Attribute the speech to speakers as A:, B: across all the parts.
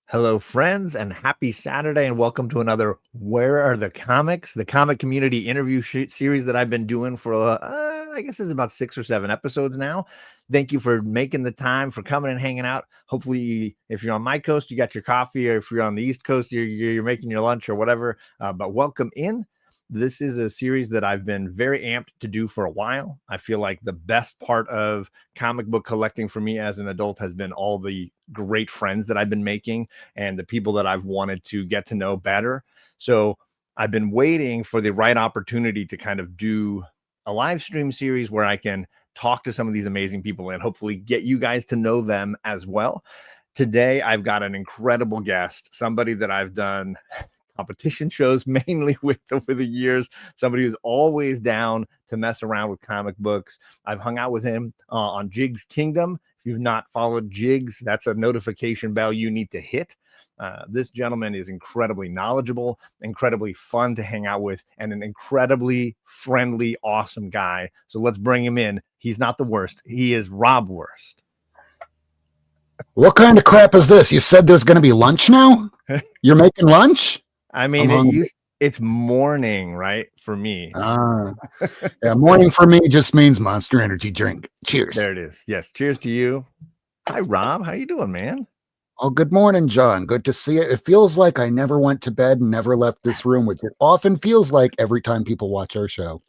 A: Hello, friends, and happy Saturday, and welcome to another Where Are the Comics? The comic community interview series that I've been doing for, I guess it's about 6 or 7 episodes now. Thank you for making the time, for coming and hanging out. Hopefully, if you're on my coast, you got your coffee, or if you're on the East Coast, you're making your lunch or whatever. But welcome in. This is a series that I've been very amped to do for a while. I feel like the best part of comic book collecting for me as an adult has been all the great friends that I've been making and the people that I've wanted to get to know better. So I've been waiting for the right opportunity to kind of do a live stream series where I can talk to some of these amazing people and hopefully get you guys to know them as well. Today, I've got an incredible guest, somebody that I've done competition shows mainly with over the years, somebody who's always down to mess around with comic books. I've hung out with him on Jig's Kingdom. If you've not followed Jig's, that's a notification bell you need to hit. This gentleman is incredibly knowledgeable, incredibly fun to hang out with, and an incredibly friendly, awesome guy. So let's bring him in. He's not the worst. He is Rob Worst.
B: What kind of crap is this? You said there's going to be lunch now? You're making lunch?
A: I mean, it's morning, right? For me.
B: Yeah, morning for me just means Monster Energy drink. Cheers.
A: There it is. Yes. Cheers to you. Hi, Rob. How you doing, man?
B: Oh, good morning, John. Good to see you. It feels like I never went to bed and never left this room, which it often feels like every time people watch our show.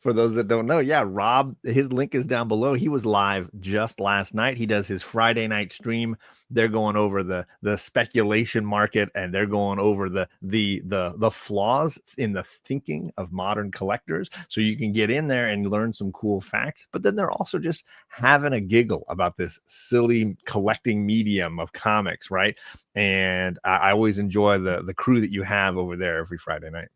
A: For those that don't know, yeah, Rob, his link is down below. He was live just last night. He does his Friday night stream. They're going over the speculation market, and they're going over the flaws in the thinking of modern collectors. So you can get in there and learn some cool facts. But then they're also just having a giggle about this silly collecting medium of comics, right? And I always enjoy the crew that you have over there every Friday night.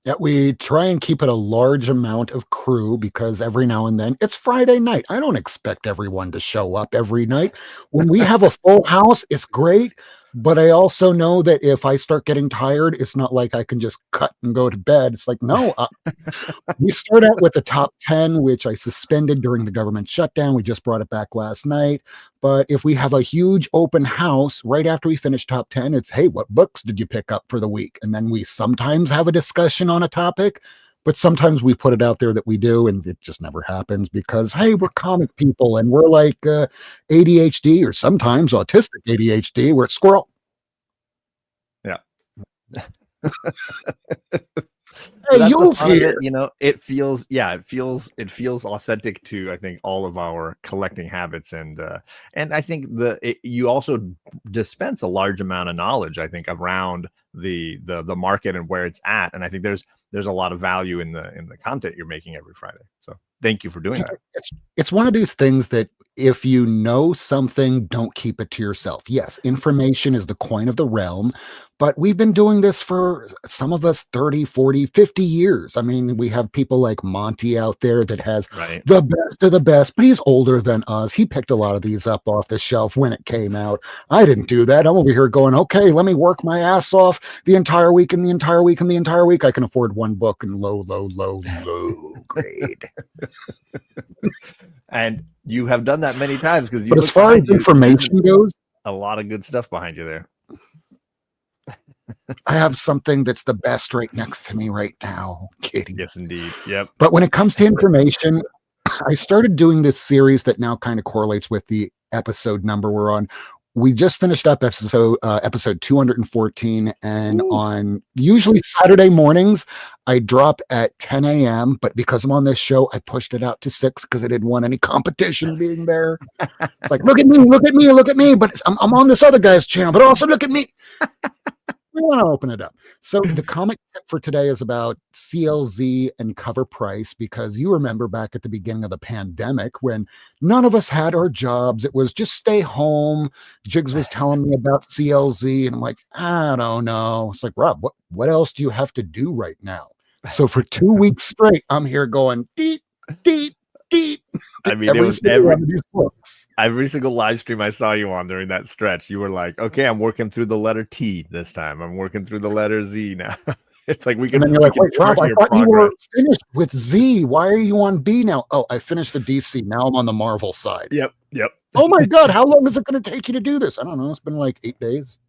B: Yeah, we try and keep it a large amount of crew because every now and then it's Friday night. I don't expect everyone to show up every night. When we have a full house, it's great. But I also know that if I start getting tired, it's not like I can just cut and go to bed. It's like, no, we start out with the top 10, which I suspended during the government shutdown. We just brought it back last night. But if we have a huge open house right after we finish top 10, it's, hey, what books did you pick up for the week? And then we sometimes have a discussion on a topic. But sometimes we put it out there that we do, and it just never happens because, hey, we're comic people, and we're like ADHD or sometimes autistic ADHD. We're squirrel.
A: Yeah.
B: Hey, Yule's here.
A: You know, it feels authentic to, I think, all of our collecting habits, and I think you also dispense a large amount of knowledge, I think, around the market and where it's at, and I think there's a lot of value in the content you're making every Friday. So thank you for doing that.
B: It's one of these things that if you know something, don't keep it to yourself. Yes, information is the coin of the realm, but we've been doing this for some of us 30, 40, 50 years. I mean, we have people like Monty out there that has the best of the best, but he's older than us. He picked a lot of these up off the shelf when it came out. I didn't do that. I'm over here going, okay, let me work my ass off the entire week and the entire week and the entire week. I can afford one book and low grade.
A: And you have done that many times because
B: as far as information goes,
A: a lot of good stuff behind you there.
B: I have something that's the best right next to me right now. Kidding.
A: Yes, indeed. Yep.
B: But when it comes to information, I started doing this series that now kind of correlates with the episode number we're on. We just finished up episode 214, and on usually Saturday mornings, I drop at 10 a.m., but because I'm on this show, I pushed it out to 6 because I didn't want any competition being there. It's like, look at me, but I'm on this other guy's channel, but also look at me. We want to open it up. So the comic tip for today is about CLZ and cover price, because you remember back at the beginning of the pandemic when none of us had our jobs. It was just stay home. Jigs was telling me about CLZ, and I'm like, I don't know. It's like, Rob, what else do you have to do right now? So for 2 weeks straight, I'm here going deep.
A: I mean, every single live stream I saw you on during that stretch, you were like, okay, I'm working through the letter T this time. I'm working through the letter Z now. It's like we can.
B: And then you're like, wait, Rob, I thought you were finished with Z. Why are you on B now? Oh, I finished the DC. Now I'm on the Marvel side.
A: Yep.
B: Oh my God, how long is it going to take you to do this? I don't know. It's been like 8 days.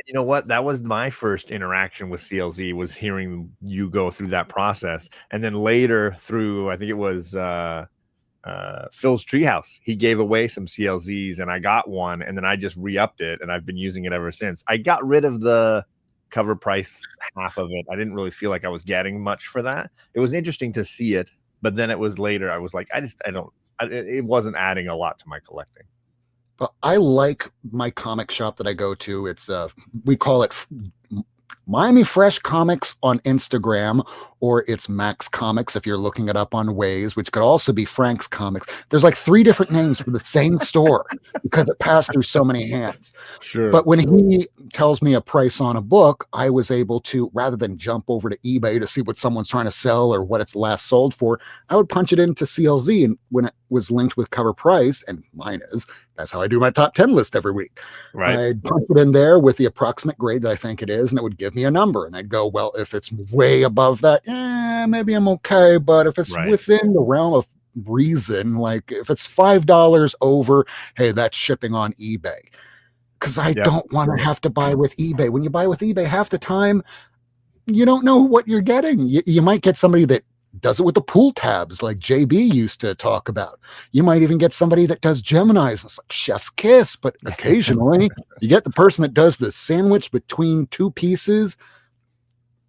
A: You know what? That was my first interaction with CLZ, was hearing you go through that process. And then later through, I think it was Phil's Treehouse, he gave away some CLZs and I got one, and then I just re-upped it and I've been using it ever since. I got rid of the cover price half of it. I didn't really feel like I was getting much for that. It was interesting to see it, but then it was later, I was like, it wasn't adding a lot to my collecting.
B: But I like my comic shop that I go to. It's we call it Miami Fresh Comics on Instagram, or it's Max Comics if you're looking it up on Waze, which could also be Frank's Comics. There's like 3 different names for the same store because it passed through so many hands.
A: Sure.
B: But when he tells me a price on a book, I was able to, rather than jump over to eBay to see what someone's trying to sell or what it's last sold for, I would punch it into CLZ, and when it was linked with cover price, and mine is, that's how I do my top 10 list every week.
A: Right.
B: I'd punch it in there with the approximate grade that I think it is, and it would give me a number. And I'd go, well, if it's way above that, maybe I'm okay. But if it's within the realm of reason, like if it's $5 over, hey, that's shipping on eBay. Because I don't want to have to buy with eBay. When you buy with eBay, half the time, you don't know what you're getting. You might get somebody that does it with the pool tabs like JB used to talk about. You might even get somebody that does Geminis. It's like chef's kiss, but occasionally you get the person that does the sandwich between 2 pieces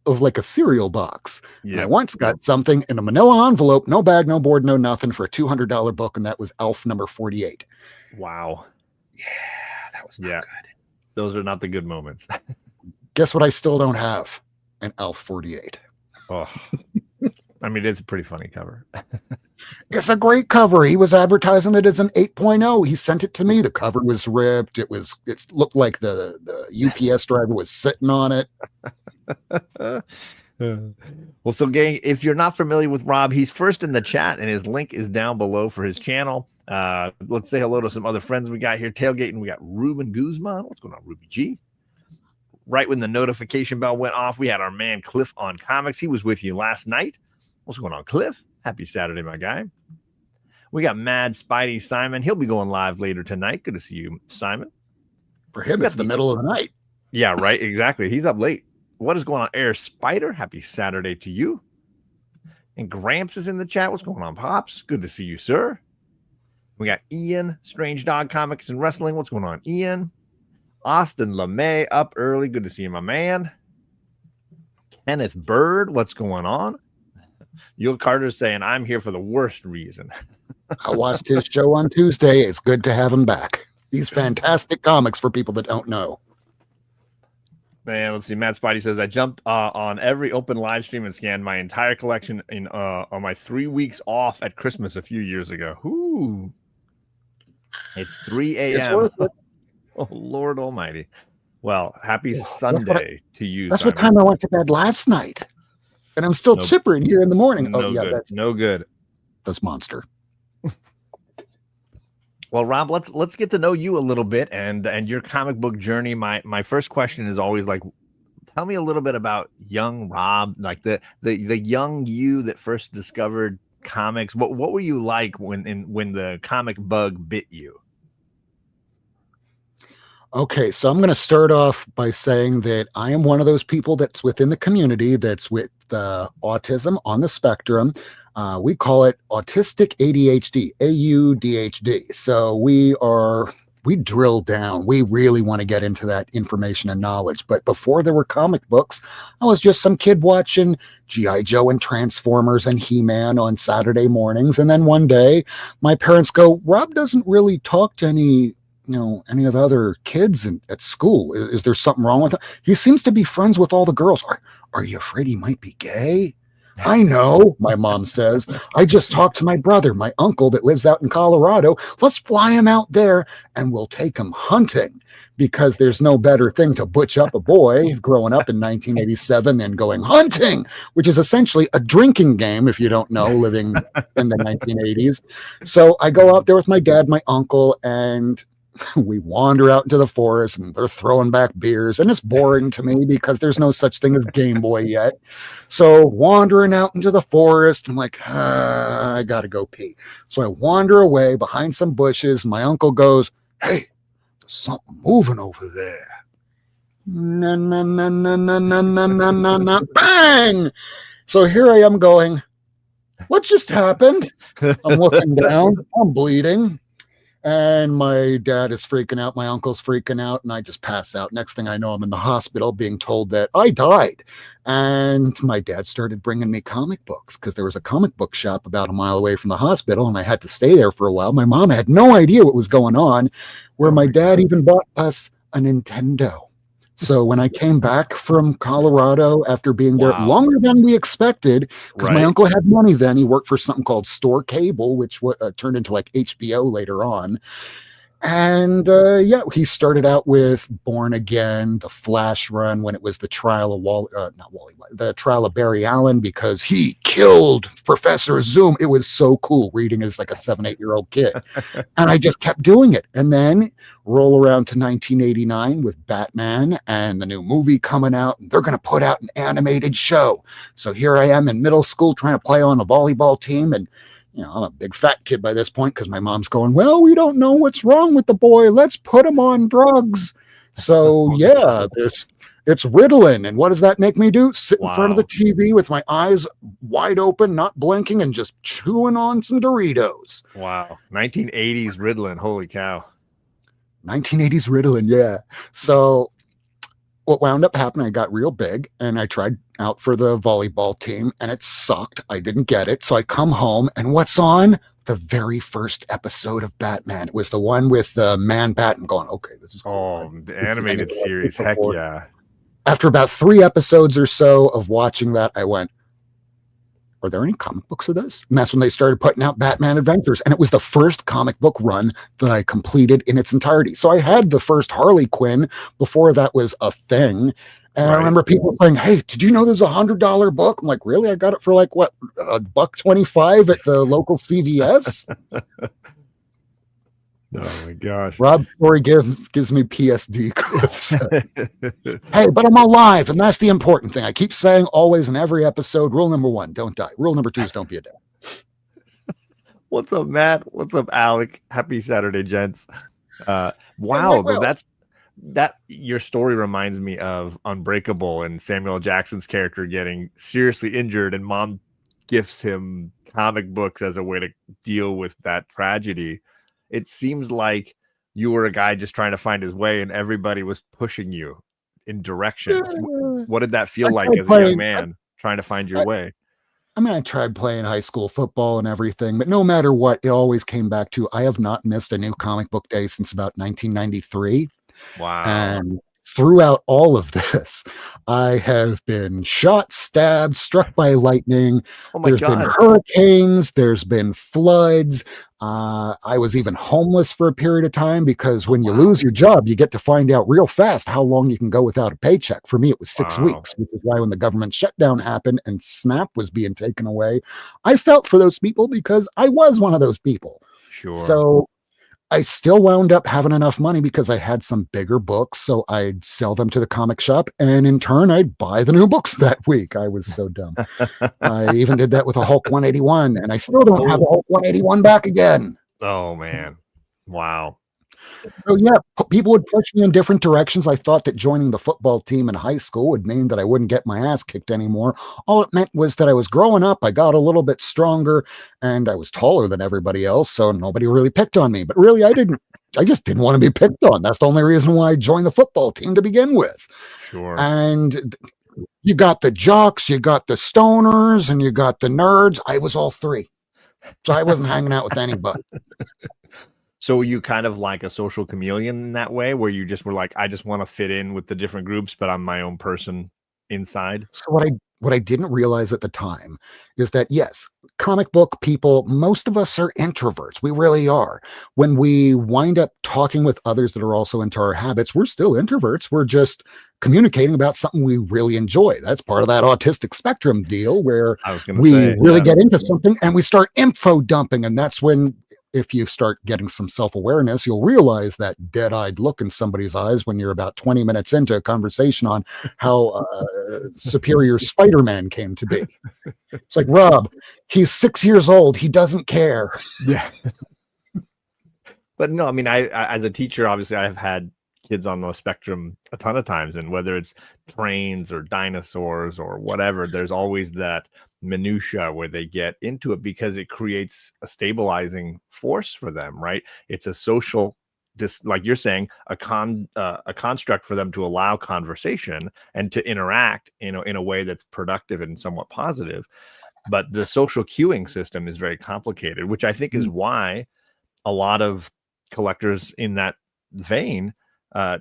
B: of like a cereal box. Yeah. I once got something in a manila envelope, no bag, no board, no nothing, for a $200 book, and that was Elf number 48.
A: Wow.
B: Yeah, that was not good.
A: Those are not the good moments.
B: Guess what I still don't have? An Elf 48.
A: Oh. I mean, it's a pretty funny cover.
B: It's a great cover. He was advertising it as an 8.0. He sent it to me. The cover was ripped. It looked like the UPS driver was sitting on it.
A: Well, so gang, if you're not familiar with Rob, he's first in the chat and his link is down below for his channel. Let's say hello to some other friends we got here. Tailgating, we got Ruben Guzman. What's going on, Ruby G? Right when the notification bell went off, we had our man Cliff on Comics. He was with you last night. What's going on, Cliff? Happy Saturday, my guy. We got Mad Spidey Simon. He'll be going live later tonight. Good to see you, Simon.
B: For him, it's the middle of the night.
A: Yeah, right. Exactly. He's up late. What is going on, Air Spider? Happy Saturday to you. And Gramps is in the chat. What's going on, Pops? Good to see you, sir. We got Ian, Strange Dog Comics and Wrestling. What's going on, Ian? Austin LeMay up early. Good to see you, my man. Kenneth Bird. What's going on? Yul Carter's saying, I'm here for the worst reason.
B: I watched his show on Tuesday. It's good to have him back. He's fantastic comics for people that don't know.
A: Man, let's see. Matt Spidey says, I jumped on every open live stream and scanned my entire collection on my 3 weeks off at Christmas a few years ago. Ooh. It's 3 a.m. Oh, Lord Almighty. Well, happy Sunday to you.
B: That's
A: Simon.
B: what time I went to bed last night. And I'm still chipper in here in the morning.
A: That's no good.
B: That's monster.
A: Well, Rob, let's get to know you a little bit and your comic book journey. My first question is always like, tell me a little bit about young Rob, like the young you that first discovered comics. What were you like when the comic bug bit you?
B: Okay, so I'm going to start off by saying that I am one of those people that's within the community that's with autism on the spectrum. We call it autistic ADHD, AUDHD. So we drill down. We really want to get into that information and knowledge. But before there were comic books, I was just some kid watching G.I. Joe and Transformers and He-Man on Saturday mornings. And then one day my parents go, Rob doesn't really talk to any of the other kids at school. Is there something wrong with him? He seems to be friends with all the girls. Are you afraid he might be gay? I know, my mom says. I just talked to my brother, my uncle that lives out in Colorado. Let's fly him out there and we'll take him hunting, because there's no better thing to butch up a boy growing up in 1987 than going hunting, which is essentially a drinking game, if you don't know, living in the 1980s. So I go out there with my dad, my uncle, and we wander out into the forest and they're throwing back beers, and it's boring to me because there's no such thing as Game Boy yet. So wandering out into the forest, I'm like, I gotta go pee. So I wander away behind some bushes. My uncle goes, "Hey, there's something moving over there." Na, na, na, na, na, na, na, na, na, na. Bang! So here I am going, what just happened? I'm looking down, I'm bleeding. And my dad is freaking out. My uncle's freaking out. And I just pass out. Next thing I know, I'm in the hospital being told that I died. And my dad started bringing me comic books because there was a comic book shop about a mile away from the hospital. And I had to stay there for a while. My mom had no idea what was going on, where my dad even bought us a Nintendo. So when I came back from Colorado after being there longer than we expected, because my uncle had money then, he worked for something called Store Cable, which turned into like HBO later on. And he started out with Born Again, the Flash run when it was the trial of the trial of Barry Allen, because he killed Professor Zoom. It was so cool reading as like a 7-8-year-old kid. And I just kept doing it. And then roll around to 1989 with Batman and the new movie coming out, and they're going to put out an animated show. So here I am in middle school trying to play on a volleyball team, and I'm a big fat kid by this point because my mom's going, well, we don't know what's wrong with the boy. Let's put him on drugs. So, it's Ritalin. And what does that make me do? Sit in front of the TV with my eyes wide open, not blinking, and just chewing on some Doritos.
A: Wow. 1980s Ritalin. Holy cow.
B: 1980s Ritalin, yeah. So what wound up happening, I got real big and I tried out for the volleyball team and it sucked. I didn't get it. So I come home and what's on? The very first episode of Batman. It was the one with Man-Bat. I'm going, okay, this is cool.
A: Oh, the animated series. Heck yeah.
B: After about 3 episodes or so of watching that, I went, are there any comic books of this? And that's when they started putting out Batman Adventures. And it was the first comic book run that I completed in its entirety. So I had the first Harley Quinn before that was a thing. And I remember people saying, hey, did you know there's a $100 book? I'm like, really? I got it for like, what, $1.25 at the local CVS?
A: Oh my gosh.
B: Rob's story gives me PSD clips. Hey, but I'm alive, and that's the important thing. I keep saying always in every episode, rule number 1, don't die. Rule number 2 is don't be a dad.
A: What's up, Matt? What's up, Alec? Happy Saturday, gents. Wow, that your story reminds me of Unbreakable and Samuel Jackson's character getting seriously injured, and mom gifts him comic books as a way to deal with that tragedy. It seems like you were a guy just trying to find his way and everybody was pushing you in directions. What did that feel like as a young man trying to find your way?
B: I mean, I tried playing high school football and everything, but no matter what, it always came back to, I have not missed a new comic book day since about 1993.
A: Wow.
B: And throughout all of this, I have been shot, stabbed, struck by lightning.
A: Oh my
B: God. Been hurricanes. There's been floods. I was even homeless for a period of time because when you lose your job, you get to find out real fast how long you can go without a paycheck. For me, it was 6 weeks, which is why when the government shutdown happened and SNAP was being taken away, I felt for those people because I was one of those people.
A: Sure.
B: So I still wound up having enough money because I had some bigger books, so I'd sell them to the comic shop, and in turn, I'd buy the new books that week. I was so dumb. I even did that with a Hulk 181, and I still don't have a Hulk 181 back again.
A: Oh, man. Wow.
B: So, yeah, people would push me in different directions. I thought that joining the football team in high school would mean that I wouldn't get my ass kicked anymore. All it meant was that I was growing up, I got a little bit stronger, and I was taller than everybody else, so nobody really picked on me. But really, I just didn't want to be picked on. That's the only reason why I joined the football team to begin with.
A: Sure.
B: And you got the jocks, you got the stoners, and you got the nerds. I was all three. So I wasn't hanging out with anybody.
A: So you kind of like a social chameleon in that way, where you just were like, I just want to fit in with the different groups, but I'm my own person inside.
B: So what I didn't realize at the time is that, yes, comic book people, most of us are introverts. We really are. When we wind up talking with others that are also into our habits, we're still introverts. We're just communicating about something we really enjoy. That's part of that autistic spectrum deal where we really get into something and we start info dumping. And that's when if you start getting some self-awareness, you'll realize that dead-eyed look in somebody's eyes when you're about 20 minutes into a conversation on how superior Spider-Man came to be. It's like, Rob, he's 6 years old. He doesn't care.
A: Yeah. But no, I mean, I as a teacher, obviously, I have had kids on the spectrum a ton of times, and whether it's trains or dinosaurs or whatever, there's always that minutia where they get into it because it creates a stabilizing force for them, right? It's a social, just like you're saying, a construct for them to allow conversation and to interact, in a way that's productive and somewhat positive. But the social cueing system is very complicated, which I think is why a lot of collectors in that vein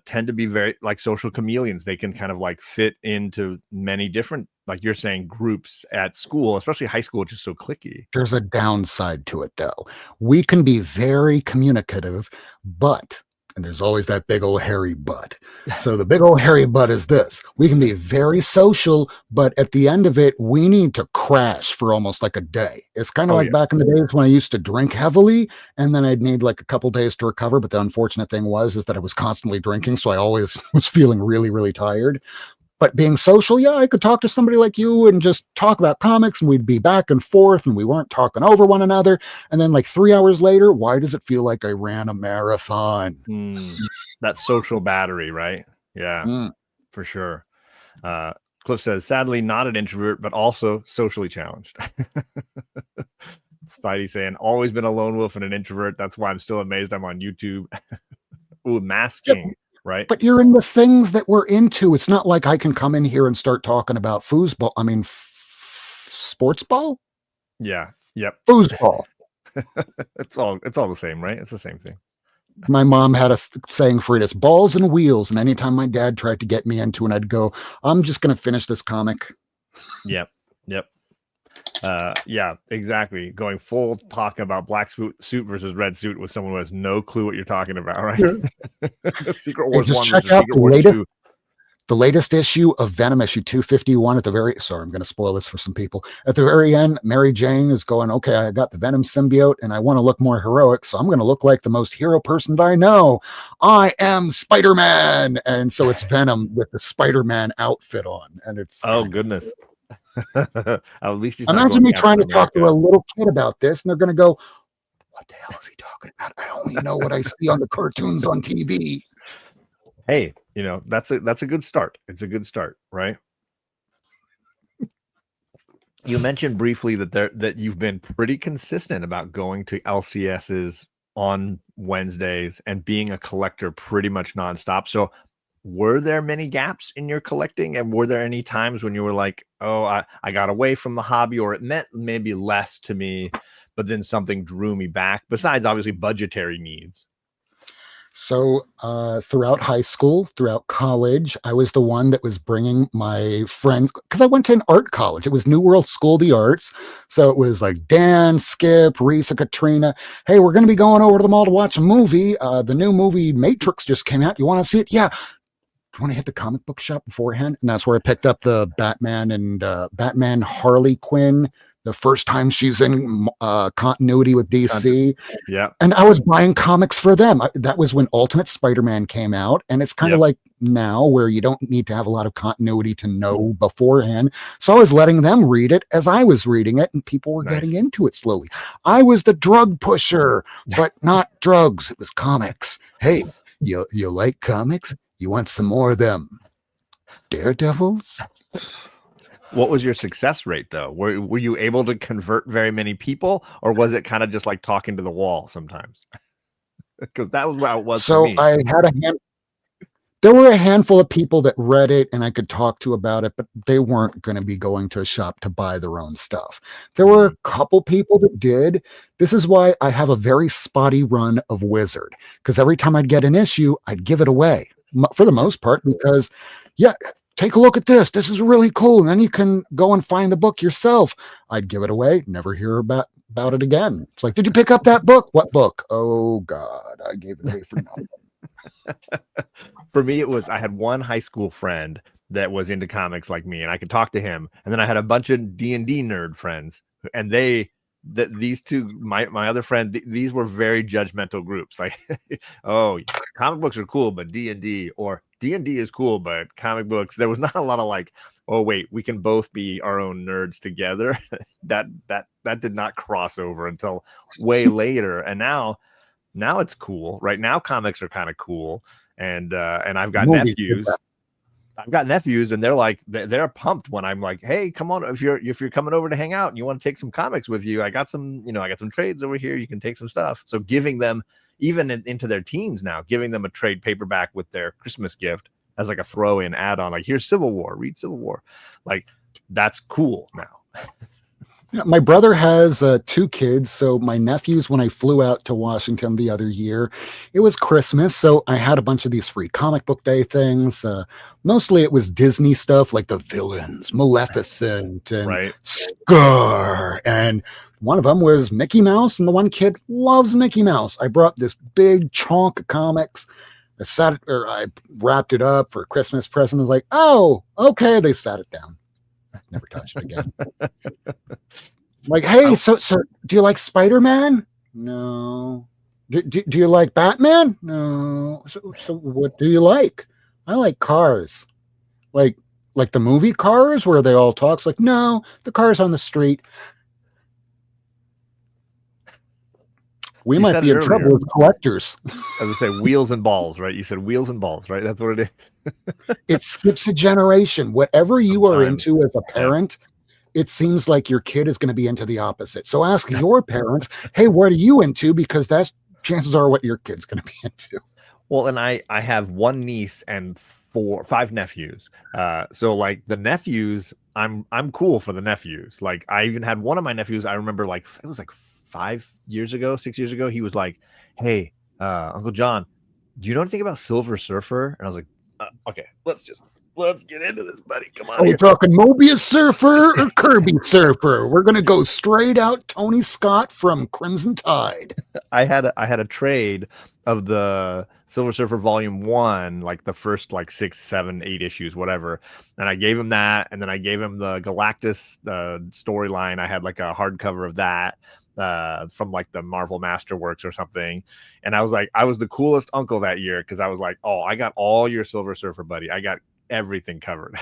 A: tend to be very like social chameleons. They can kind of like fit into many different, like you're saying, groups at school, especially high school, which is so cliquey.
B: There's a downside to it, though. We can be very communicative, but, and there's always that big old hairy butt. So the big old hairy butt is this. We can be very social, but at the end of it, we need to crash for almost like a day. It's kind of back in the days when I used to drink heavily, and then I'd need like a couple days to recover. But the unfortunate thing is that I was constantly drinking, so I always was feeling really, really tired. But being social, yeah, I could talk to somebody like you and just talk about comics, and we'd be back and forth, and we weren't talking over one another. And then like 3 hours later, why does it feel like I ran a marathon?
A: That social battery, right? Yeah, for sure. Cliff says, sadly, not an introvert, but also socially challenged. Spidey saying, always been a lone wolf and an introvert. That's why I'm still amazed I'm on YouTube. Ooh, masking. Yep. Right.
B: But you're in the things that we're into. It's not like I can come in here and start talking about foosball. I mean, sports ball?
A: Yeah. Yep.
B: Foosball.
A: It's all the same, right? It's the same thing.
B: My mom had a saying for it. It's balls and wheels. And anytime my dad tried to get me into it, I'd go, I'm just going to finish this comic.
A: Yep. Yeah, exactly. Going full talk about black suit versus red suit with someone who has no clue what you're talking about, right? Secret Wars 1
B: check out the latest issue of Venom, issue 251 at the very, sorry, I'm going to spoil this for some people. At the very end, Mary Jane is going, okay, I got the Venom symbiote and I want to look more heroic, so I'm going to look like the most hero person that I know. I am Spider-Man. And so it's Venom with the Spider-Man outfit on. And it's,
A: oh, goodness. At least he's
B: imagine me trying to talk to a little kid about this, and they're going to go, what the hell is he talking about? I only know what I see on the cartoons on TV.
A: Hey, that's a good start. It's a good start, right? You mentioned briefly that you've been pretty consistent about going to LCSs on Wednesdays and being a collector pretty much nonstop. So were there many gaps in your collecting, and were there any times when you were like, oh, I got away from the hobby, or it meant maybe less to me, but then something drew me back, besides obviously budgetary needs?
B: So throughout high school, throughout college, I was the one that was bringing my friends, because I went to an art college. It was New World School of the Arts. So it was like Dan, Skip, Risa, Katrina. Hey, we're going to be going over to the mall to watch a movie. The new movie Matrix just came out. You want to see it? Yeah. Do you want to hit the comic book shop beforehand? And that's where I picked up the Batman and Batman Harley Quinn, the first time she's in continuity with DC.
A: Yeah.
B: And I was buying comics for them. That was when Ultimate Spider-Man came out. And it's kind of like now where you don't need to have a lot of continuity to know beforehand. So I was letting them read it as I was reading it, and people were getting into it slowly. I was the drug pusher, but not drugs. It was comics. Hey, you like comics? You want some more of them? Daredevils?
A: What was your success rate, though? Were you able to convert very many people, or was it kind of just like talking to the wall sometimes? Because that was what it was for me.
B: So I had there were a handful of people that read it and I could talk to about it, but they weren't going to be going to a shop to buy their own stuff. There were a couple people that did. This is why I have a very spotty run of Wizard, because every time I'd get an issue, I'd give it away for the most part, because take a look at this. This is really cool. And then you can go and find the book yourself. I'd give it away, never hear about it again. It's like, did you pick up that book? What book? Oh God, I gave it away for nothing.
A: For me, it was, I had one high school friend that was into comics like me, and I could talk to him. And then I had a bunch of D&D nerd friends, and they that these two, my other friend, these were very judgmental groups. Like, oh, comic books are cool, but D&D, or D&D is cool, but comic books. There was not a lot of like, oh wait, we can both be our own nerds together. that did not cross over until way later. And now it's cool. Right now, comics are kind of cool. And I've got nephews. And they're like, they're pumped when I'm like, hey, come on, if you're coming over to hang out and you want to take some comics with you, I got some trades over here, you can take some stuff. So giving them, even into their teens now, giving them a trade paperback with their Christmas gift as like a throw-in add-on, like, here's Civil War, read Civil War, like, that's cool now.
B: My brother has 2 kids, so my nephews, when I flew out to Washington the other year, it was Christmas, so I had a bunch of these free comic book day things. Mostly it was Disney stuff, like the villains, Maleficent and Scar, and one of them was Mickey Mouse, and the one kid loves Mickey Mouse. I brought this big chunk of comics. I wrapped it up for a Christmas present. I was like, oh, okay. They sat it down. Never touched it again. Like, hey, so do you like Spider-Man? No. Do you like Batman? No. So what do you like? I like cars. Like the movie Cars, where they all talk. It's like, no, the cars on the street. We might be in trouble with collectors.
A: I was gonna say wheels and balls, right? You said wheels and balls, right? That's what it is.
B: It skips a generation. Whatever you are into as a parent, it seems like your kid is going to be into the opposite. So ask your parents, hey, what are you into? Because that's chances are what your kid's going to be into.
A: Well, and I have one niece and 5 nephews. So like the nephews, I'm cool for the nephews. Like, I even had one of my nephews, I remember, like, it was like 6 years ago, he was like, hey, Uncle John, do you know anything about Silver Surfer? And I was like, okay, let's get into this, buddy. Come on.
B: Are we talking Mobius Surfer or Kirby Surfer? We're gonna go straight out Tony Scott from Crimson Tide.
A: I had a trade of the Silver Surfer Volume 1, like the first like 6, 7, 8 issues, whatever. And I gave him that, and then I gave him the Galactus storyline. I had like a hardcover of that from like the Marvel Masterworks or something. And I was like, I was the coolest uncle that year, because I was like, oh, I got all your Silver Surfer, buddy. I got everything covered.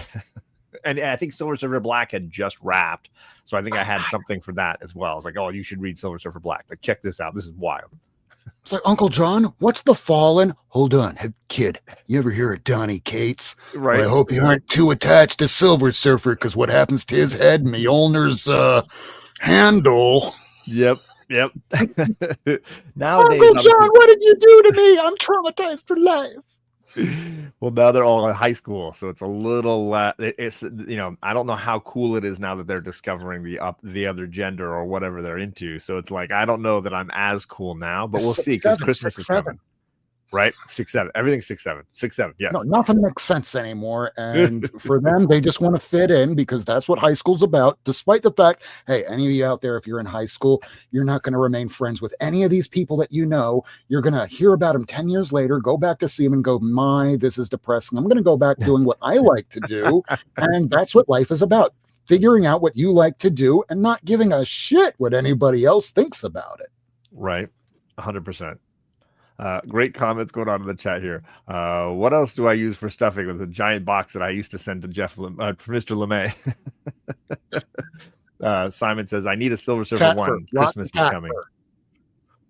A: And I think Silver Surfer Black had just wrapped, so I think I had something for that as well. I was like, oh, you should read Silver Surfer Black. Like, check this out, this is wild.
B: It's like, Uncle John, what's the Fallen? Hold on, hey, kid, you ever hear of Donny Cates?
A: Right.
B: Well, I hope you aren't too attached to Silver Surfer, because what happens to his head, Mjolnir's handle.
A: Yep. Nowadays,
B: Uncle John, what did you do to me? I'm traumatized for life.
A: Well, now they're all in high school, so it's a little it's, I don't know how cool it is now that they're discovering the other gender or whatever they're into. So it's like, I don't know that I'm as cool now, but we'll see, because Christmas is coming. Right? 6, 7. Everything's 6, 7. 6, 7. Yeah.
B: No, nothing makes sense anymore. And for them, they just want to fit in, because that's what high school's about. Despite the fact, hey, any of you out there, if you're in high school, you're not going to remain friends with any of these people that you know. You're going to hear about them 10 years later, go back to see them and go, my, this is depressing. I'm going to go back doing what I like to do. And that's what life is about. Figuring out what you like to do and not giving a shit what anybody else thinks about it.
A: Right. 100%. Great comments going on in the chat here. What else do I use for stuffing with a giant box that I used to send to Mr. LeMay? Simon says, I need a Silver Surfer 1. Christmas is coming.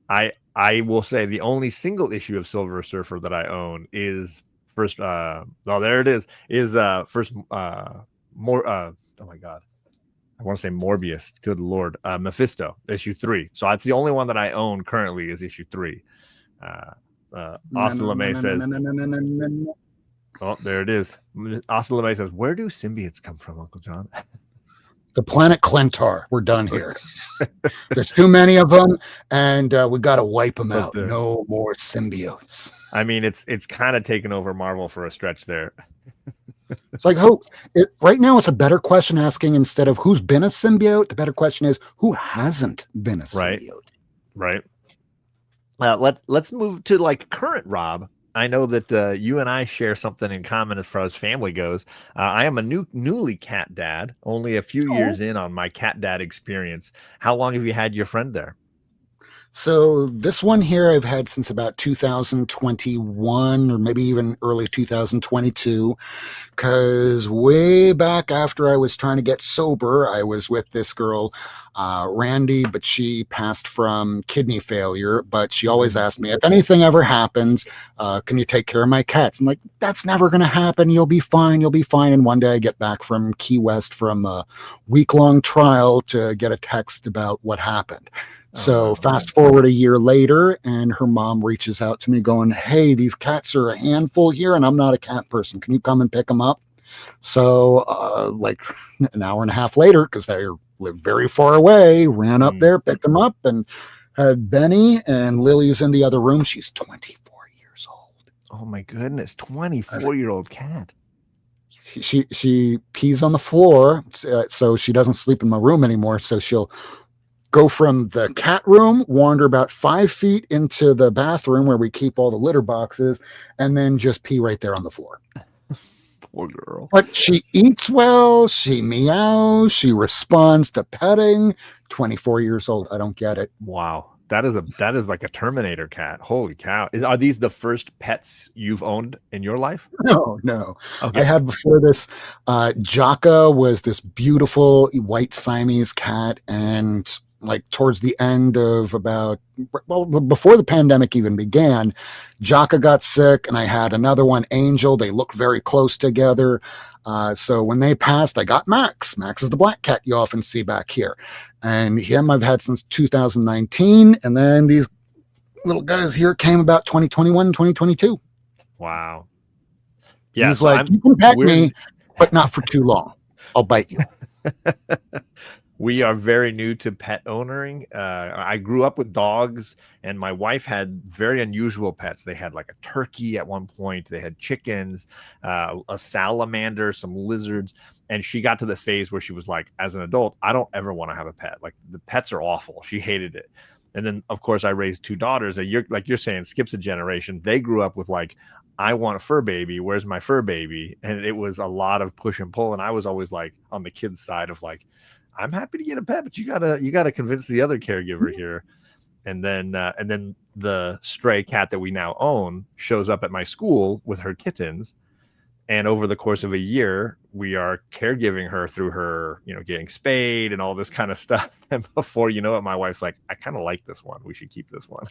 A: I will say the only single issue of Silver Surfer that I own is first. There it is. First. Oh my God. I want to say Morbius. Good Lord. Mephisto, issue 3. So that's the only one that I own currently, is issue 3. Austin LeMay says, oh, there it is. Austin LeMay says, where do symbiotes come from, Uncle John?
B: The planet Clentar. We're done here. There's too many of them, and we got to wipe them out. No more symbiotes.
A: I mean, it's kind of taken over Marvel for a stretch there.
B: It's like, right now it's a better question asking, instead of who's been a symbiote, the better question is who hasn't been a symbiote.
A: Right. Let's move to like current Rob. I know that you and I share something in common as far as family goes. I am a newly cat dad, only a few
B: Oh.
A: years in on my cat dad experience. How long have you had your friend there?
B: So this one here I've had since about 2021 or maybe even early 2022. Because way back after I was trying to get sober, I was with this girl, Randy, but she passed from kidney failure. But she always
A: Mm.
B: asked me, if anything ever happens, can you take care of my cats? I'm like, that's never going to happen. You'll be fine. You'll be fine. And one day I get back from Key West from a week-long trial to get a text about what happened.
A: Oh
B: So
A: no.
B: fast forward a year later, and her mom reaches out to me going, hey, these cats are a handful here, and I'm not a cat person. Can you come and pick them up? So like an hour and a half later, because they live very far away, ran up there, picked them up, and had Benny, and Lily's in the other room. She's 24 years old.
A: Oh my goodness, 24-year-old cat.
B: She pees on the floor, so she doesn't sleep in my room anymore. So she'll go from the cat room, wander about 5 feet into the bathroom where we keep all the litter boxes, and then just pee right there on the floor.
A: Poor girl.
B: But she eats well, she meows, she responds to petting. 24 years old. I don't get it.
A: Wow. That is like a Terminator cat. Holy cow. Are these the first pets you've owned in your life?
B: No.
A: Okay.
B: I had before this, Jaka was this beautiful white Siamese cat, and like towards the end of before the pandemic even began, Jaka got sick, and I had another one, Angel. They looked very close together. So when they passed, I got Max. Max is the black cat you often see back here. And him I've had since 2019. And then these little guys here came about 2021, 2022.
A: Wow. Yeah.
B: He's like, you can pet me, but not for too long. I'll bite you.
A: We are very new to pet owning. I grew up with dogs, and my wife had very unusual pets. They had like a turkey at one point. They had chickens, a salamander, some lizards. And she got to the phase where she was like, as an adult, I don't ever want to have a pet. Like, the pets are awful. She hated it. And then, of course, I raised 2 daughters. And you're saying, skips a generation. They grew up with like, I want a fur baby. Where's my fur baby? And it was a lot of push and pull. And I was always like on the kids' side of like, I'm happy to get a pet, but you gotta convince the other caregiver here. And then the stray cat that we now own shows up at my school with her kittens. And over the course of a year, we are caregiving her through her, getting spayed and all this kind of stuff. And before you know it, my wife's like, I kind of like this one. We should keep this one.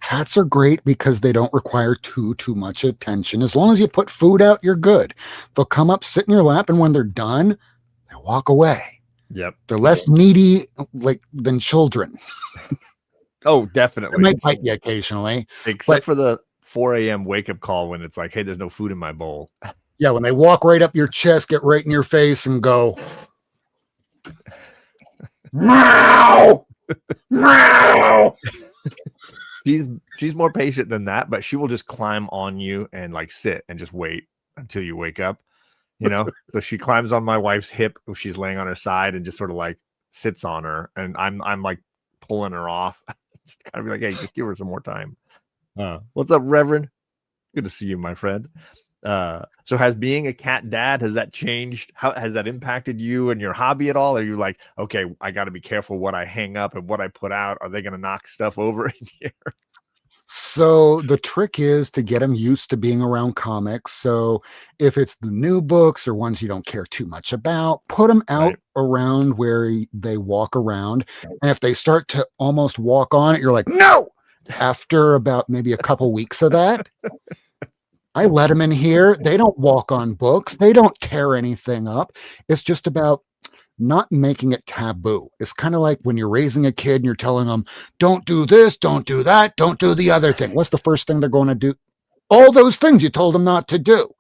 B: Cats are great because they don't require too much attention. As long as you put food out, you're good. They'll come up, sit in your lap, and when they're done, they walk away.
A: Yep.
B: They're less needy than children.
A: Oh, definitely.
B: They might bite you occasionally.
A: Except for the 4 a.m. wake-up call when it's like, hey, there's no food in my bowl.
B: Yeah, when they walk right up your chest, get right in your face and go, meow, meow.
A: She's more patient than that, but she will just climb on you and like sit and just wait until you wake up. So she climbs on my wife's hip if she's laying on her side and just sort of like sits on her, and I'm like pulling her off. Just kind of be like, hey, just give her some more time. What's up, Reverend? Good to see you, my friend. So has being a cat dad, has that changed? How has that impacted you and your hobby at all? Are you like, okay, I got to be careful what I hang up and what I put out? Are they going to knock stuff over in here?
B: So the trick is to get them used to being around comics. So if it's the new books or ones you don't care too much about, put them out around where they walk around. And if they start to almost walk on it, you're like, no. After about maybe a couple weeks of that, I let them in here. They don't walk on books. They don't tear anything up. It's just about not making it taboo. It's kind of like when you're raising a kid and you're telling them, don't do this, don't do that, don't do the other thing. What's the first thing they're going to do? All those things you told them not to do.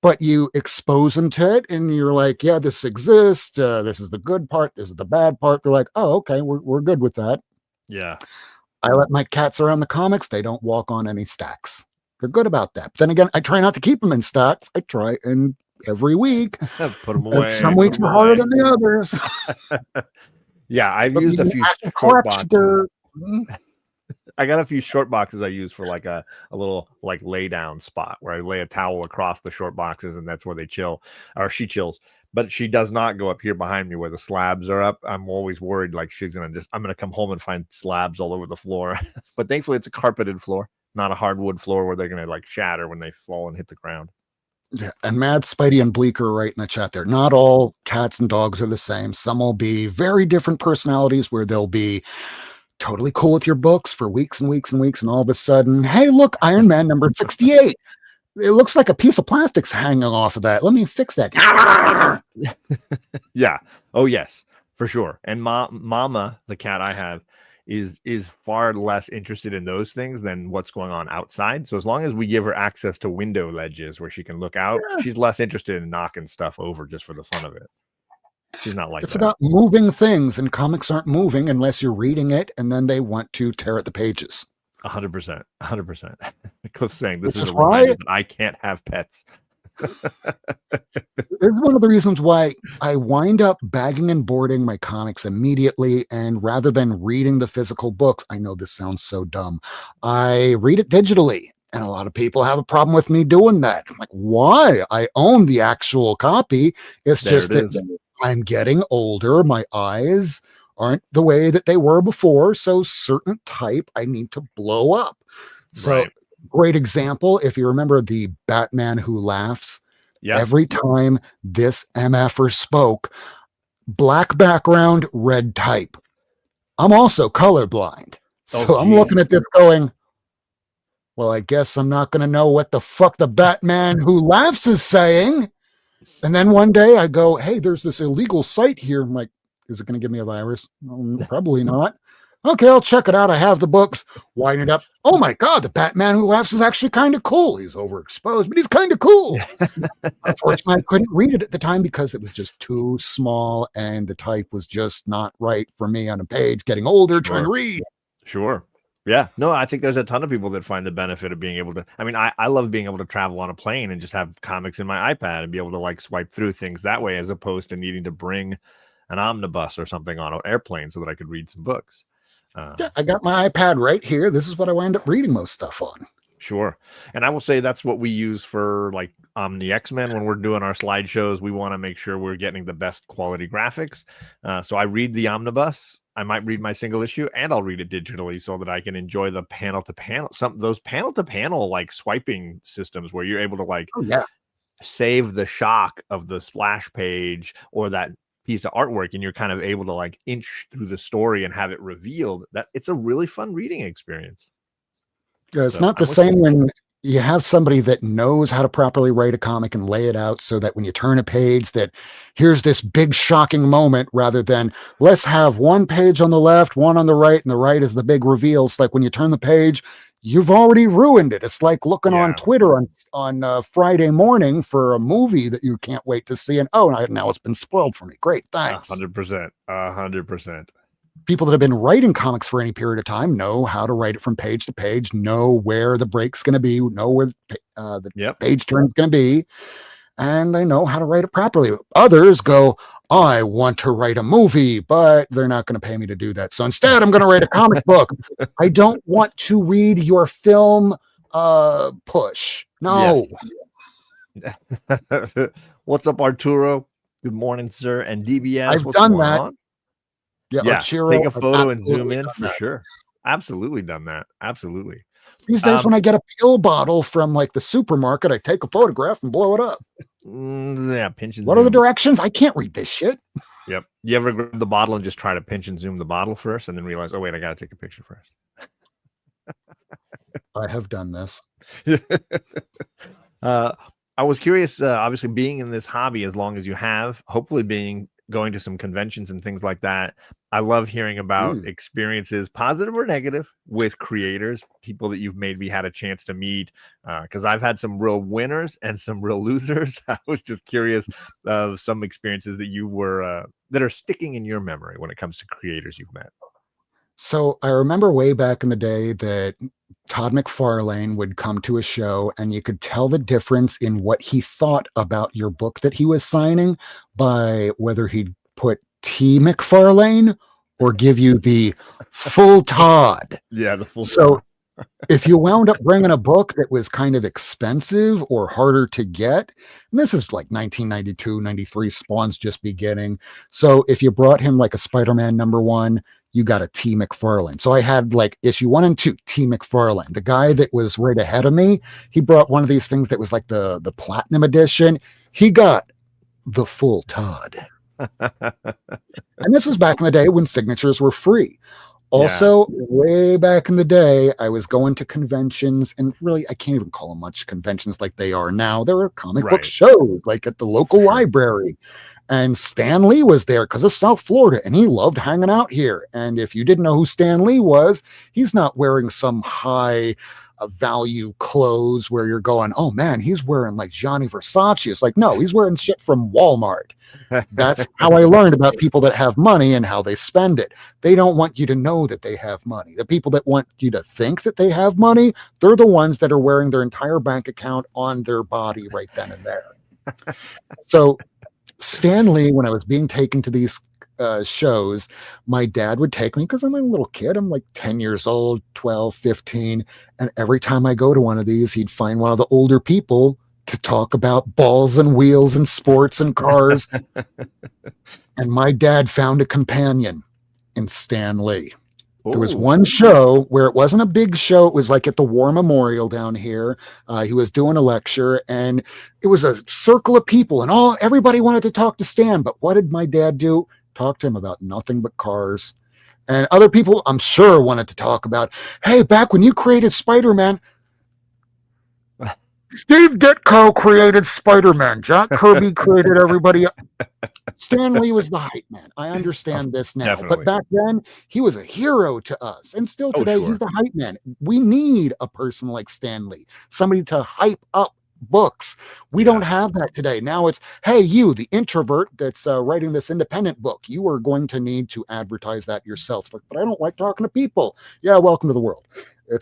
B: But you expose them to it and you're like, yeah, this exists. This is the good part. This is the bad part. They're like, oh, okay, we're good with that.
A: Yeah.
B: I let my cats around the comics. They don't walk on any stacks. They're good about that. But then again, I try not to keep them in stacks. I try and every week
A: put them away.
B: Some weeks are harder than the others.
A: Yeah, I've used a few short boxes. I got a few short boxes I use for like a little like lay down spot where I lay a towel across the short boxes and that's where they chill, or she chills. But she does not go up here behind me where the slabs are up. I'm always worried like I'm gonna come home and find slabs all over the floor. But thankfully it's a carpeted floor, not a hardwood floor where they're gonna like shatter when they fall and hit the ground.
B: Yeah, and Mad Spidey and Bleeker right in the chat there. Not all cats and dogs are the same. Some will be very different personalities where they'll be totally cool with your books for weeks and weeks and weeks, and all of a sudden, hey, look, Iron Man number 68. It looks like a piece of plastic's hanging off of that. Let me fix that.
A: Yeah. Oh, yes, for sure. And Mama, the cat I have, is far less interested in those things than what's going on outside. So as long as we give her access to window ledges where she can look out, she's less interested in knocking stuff over just for the fun of it. She's not like
B: it's
A: that.
B: about moving things, and comics aren't moving unless you're reading it, and then they want to tear at the pages.
A: 100%. 100%. Cliff's saying this
B: Which
A: is
B: is
A: a reminder
B: why
A: that I can't have pets.
B: It's one of the reasons why I wind up bagging and boarding my comics immediately. And rather than reading the physical books, I know this sounds so dumb, I read it digitally. And a lot of people have a problem with me doing that. I'm like, why? I own the actual copy. It's
A: There
B: just
A: it
B: that
A: is.
B: I'm getting older. My eyes aren't the way that they were before. So certain type I need to blow up. So
A: Right.
B: great example. If you remember the Batman Who Laughs,
A: Yeah.
B: every time this MFer spoke, black background, red type. I'm also colorblind. So
A: Oh,
B: I'm looking
A: Jesus.
B: at this going, well, I guess I'm not going to know what the fuck the Batman Who Laughs is saying. And then one day I go, hey, there's this illegal site here. I'm like, is it going to give me a virus? Probably not. Okay, I'll check it out. I have the books. Wind it up. Oh my God, the Batman Who Laughs is actually kind of cool. He's overexposed, but he's kind of cool. Unfortunately, I couldn't read it at the time because it was just too small and the type was just not right for me on a page, getting older, trying to read.
A: Sure. Yeah. No, I think there's a ton of people that find the benefit of being able to. I mean, I love being able to travel on a plane and just have comics in my iPad and be able to like swipe through things that way, as opposed to needing to bring an omnibus or something on an airplane so that I could read some books.
B: Yeah, I got my iPad right here. This is what I wind up reading most stuff on.
A: Sure. And I will say that's what we use for like Omni X-Men when we're doing our slideshows. We want to make sure we're getting the best quality graphics. So I read the omnibus. I might read my single issue and I'll read it digitally so that I can enjoy the panel to panel, those panel to panel like swiping systems where you're able to like save the shock of the splash page or that piece of artwork, and you're kind of able to like inch through the story and have it revealed. That it's a really fun reading experience.
B: It's not the same when you have somebody that knows how to properly write a comic and lay it out so that when you turn a page that here's this big shocking moment, rather than let's have one page on the left, one on the right, and the right is the big reveal. It's like when you turn the page, you've already ruined it. It's like looking on Twitter on Friday morning for a movie that you can't wait to see, and now it's been spoiled for me. Great, thanks.
A: 100%. 100%.
B: People that have been writing comics for any period of time know how to write it from page to page, know where the break's going to be, know where the page turn is going to be, and they know how to write it properly. Others go, I want to write a movie, but they're not going to pay me to do that. So instead, I'm going to write a comic book. I don't want to read your film push. No.
A: Yes. What's up, Arturo? Good morning, sir. And DBS,
B: I've
A: what's
B: done
A: going
B: that.
A: on?
B: Yeah,
A: take a photo and zoom in for sure. Absolutely done that. Absolutely.
B: These days, when I get a pill bottle from like the supermarket, I take a photograph and blow it up.
A: Pinch and
B: what
A: zoom.
B: Are the directions? I can't read this shit.
A: Yep. You ever grab the bottle and just try to pinch and zoom the bottle first and then realize, oh, wait, I got to take a picture first?
B: I have done this.
A: I was curious, obviously being in this hobby as long as you have, hopefully going to some conventions and things like that. I love hearing about experiences, positive or negative, with creators, people that you've maybe had a chance to meet. Because I've had some real winners and some real losers. I was just curious of some experiences that you were that are sticking in your memory when it comes to creators you've met.
B: So I remember way back in the day that Todd McFarlane would come to a show and you could tell the difference in what he thought about your book that he was signing by whether he'd put T McFarlane or give you the full Todd.
A: Yeah, the full.
B: So if you wound up bringing a book that was kind of expensive or harder to get, and this is like 1992, 93, Spawn's just beginning. So if you brought him like a Spider-Man #1, you got a T. McFarlane. So I had like issue 1 and 2, T. McFarlane. The guy that was right ahead of me, he brought one of these things that was like the platinum edition. He got the full Todd. And this was back in the day when signatures were free. Also, way back in the day, I was going to conventions, and really, I can't even call them much conventions like they are now. There were comic book shows, like at the local library. And Stan Lee was there because of South Florida, and he loved hanging out here. And if you didn't know who Stan Lee was, he's not wearing some high value clothes where you're going, oh man, he's wearing like Gianni Versace. It's like, no, he's wearing shit from Walmart. That's how I learned about people that have money and how they spend it. They don't want you to know that they have money. The people that want you to think that they have money, they're the ones that are wearing their entire bank account on their body right then and there. So Stan Lee, when I was being taken to these shows, my dad would take me because I'm a little kid. I'm like 10 years old, 12, 15. And every time I go to one of these, he'd find one of the older people to talk about balls and wheels and sports and cars. And my dad found a companion in Stan Lee. There was one show where it wasn't a big show. It was like at the War Memorial down here. He was doing a lecture, and it was a circle of people, and everybody wanted to talk to Stan. But what did my dad do? Talk to him about nothing but cars. And other people, I'm sure, wanted to talk about, hey, back when you created Spider-Man, Steve Ditko created Spider-Man. Jack Kirby created everybody. Stan Lee was the hype man. I understand this now. Definitely. But back then, he was a hero to us. And still today, he's the hype man. We need a person like Stan Lee, somebody to hype up books. We don't have that today. Now it's, hey, you, the introvert that's writing this independent book, you are going to need to advertise that yourself. Like, but I don't like talking to people. Yeah, welcome to the world.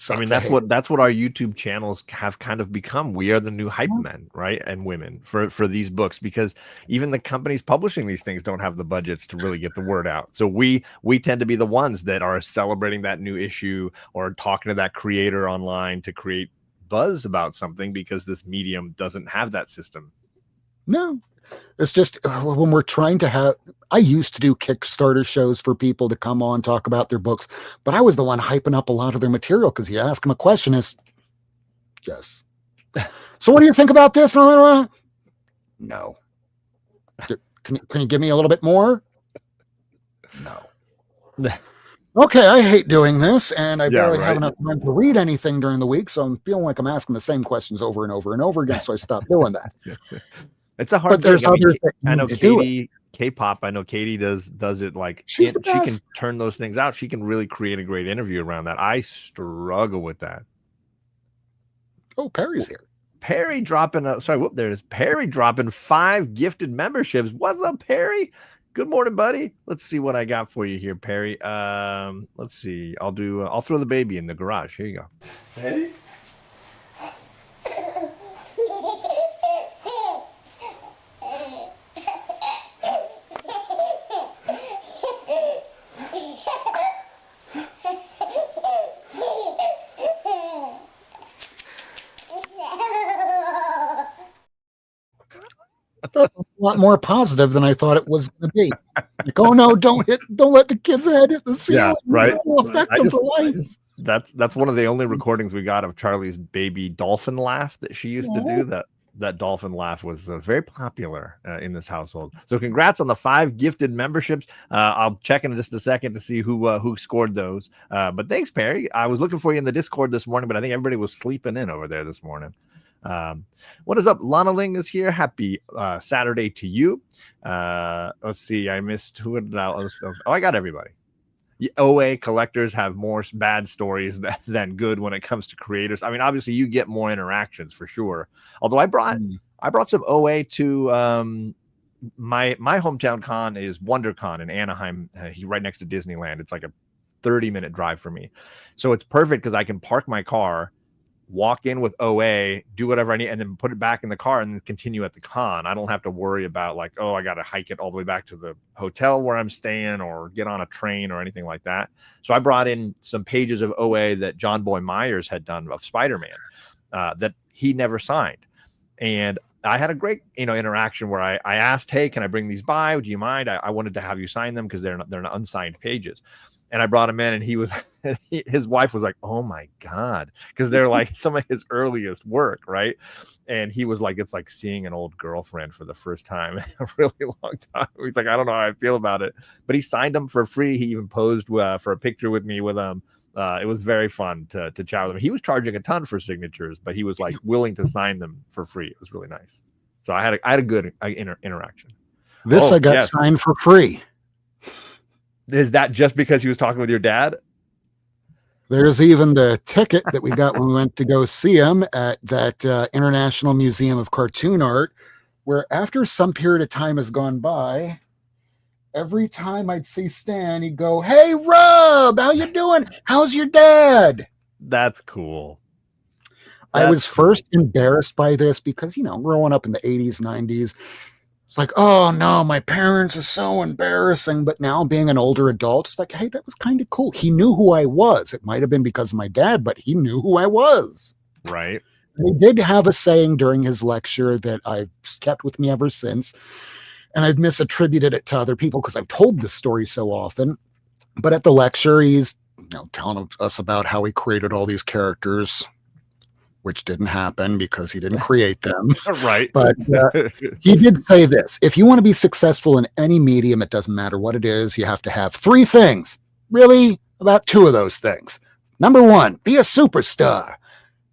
A: I mean, that's what our YouTube channels have kind of become. We are the new hype men, right, and women for these books, because even the companies publishing these things don't have the budgets to really get the word out. So we tend to be the ones that are celebrating that new issue or talking to that creator online to create buzz about something, because this medium doesn't have that system.
B: No, it's just when we're trying to have, I used to do Kickstarter shows for people to come on, talk about their books, but I was the one hyping up a lot of their material, because you ask them a question is, yes. So what do you think about this? No. Can you give me a little bit more? No. Okay, I hate doing this, and I barely have enough time to read anything during the week, so I'm feeling like I'm asking the same questions over and over and over again, so I stopped doing that.
A: It's a hard thing. I know Katie, K-pop, I know Katie does it like she can turn those things out. She can really create a great interview around that. I struggle with that.
B: Oh, Perry's here.
A: Perry dropping there it is. Perry dropping 5 gifted memberships. What's up, Perry? Good morning, buddy. Let's see what I got for you here, Perry. Let's see. I'll throw the baby in the garage. Here you go.
C: Ready?
B: A lot more positive than I thought it was going to be. Like, oh no, don't let the kid's head hit the ceiling.
A: Yeah, right.
B: It'll affect them for life.
A: That's one of the only recordings we got of Charlie's baby dolphin laugh that she used to do. That dolphin laugh was very popular in this household. So congrats on the 5 gifted memberships. I'll check in just a second to see who scored those. But thanks, Perry. I was looking for you in the Discord this morning, but I think everybody was sleeping in over there this morning. What is up? Lana Ling is here. Happy Saturday to you. Let's see. I missed who did I got everybody. OA collectors have more bad stories than good when it comes to creators. I mean, obviously you get more interactions for sure. Although I brought some OA to my hometown con is WonderCon in Anaheim, right next to Disneyland. It's like a 30-minute drive for me. So it's perfect because I can park my car walk in with OA, do whatever I need, and then put it back in the car and then continue at the con. I don't have to worry about like, oh, I got to hike it all the way back to the hotel where I'm staying or get on a train or anything like that. So I brought in some pages of OA that John Boy Myers had done of Spider-Man that he never signed. And I had a great, interaction where I asked, hey, can I bring these by? Do you mind? I wanted to have you sign them because they're not unsigned pages. And I brought him in, and his wife was like, oh my God, because they're like some of his earliest work, right? And he was like, it's like seeing an old girlfriend for the first time in a really long time. He's like, I don't know how I feel about it, but he signed them for free. He even posed for a picture with me with them. It was very fun to chat with him. He was charging a ton for signatures, but he was like willing to sign them for free. It was really nice. So I had a good interaction.
B: I got signed for free.
A: Is that just because he was talking with your dad?
B: There's even the ticket that we got when we went to go see him at that International Museum of Cartoon Art, where after some period of time has gone by, every time I'd see Stan, he'd go, hey, Rob, how you doing? How's your dad?
A: That's cool.
B: I was first embarrassed by this because, growing up in the 80s, 90s, it's like, oh no, my parents are so embarrassing. But now being an older adult, it's like, hey, that was kind of cool. He knew who I was. It might have been because of my dad, but he knew who I was.
A: Right.
B: And he did have a saying during his lecture that I've kept with me ever since. And I've misattributed it to other people because I've told this story so often. But at the lecture, he's telling us about how he created all these characters, which didn't happen because he didn't create them.
A: Right.
B: But he did say this: if you want to be successful in any medium, it doesn't matter what it is, you have to have three things. Really, about two of those things. Number one, be a superstar.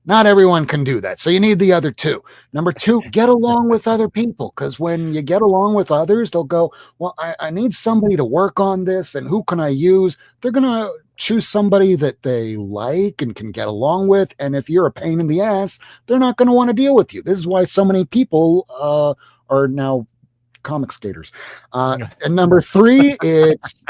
B: Not everyone can do that, so you need the other two. Number two, get along with other people, because when you get along with others, they'll go, well, I need somebody to work on this, and who can I use? They're going to choose somebody that they like and can get along with, and if you're a pain in the ass, they're not going to want to deal with you. This is why so many people are now comic skaters. And number three, it's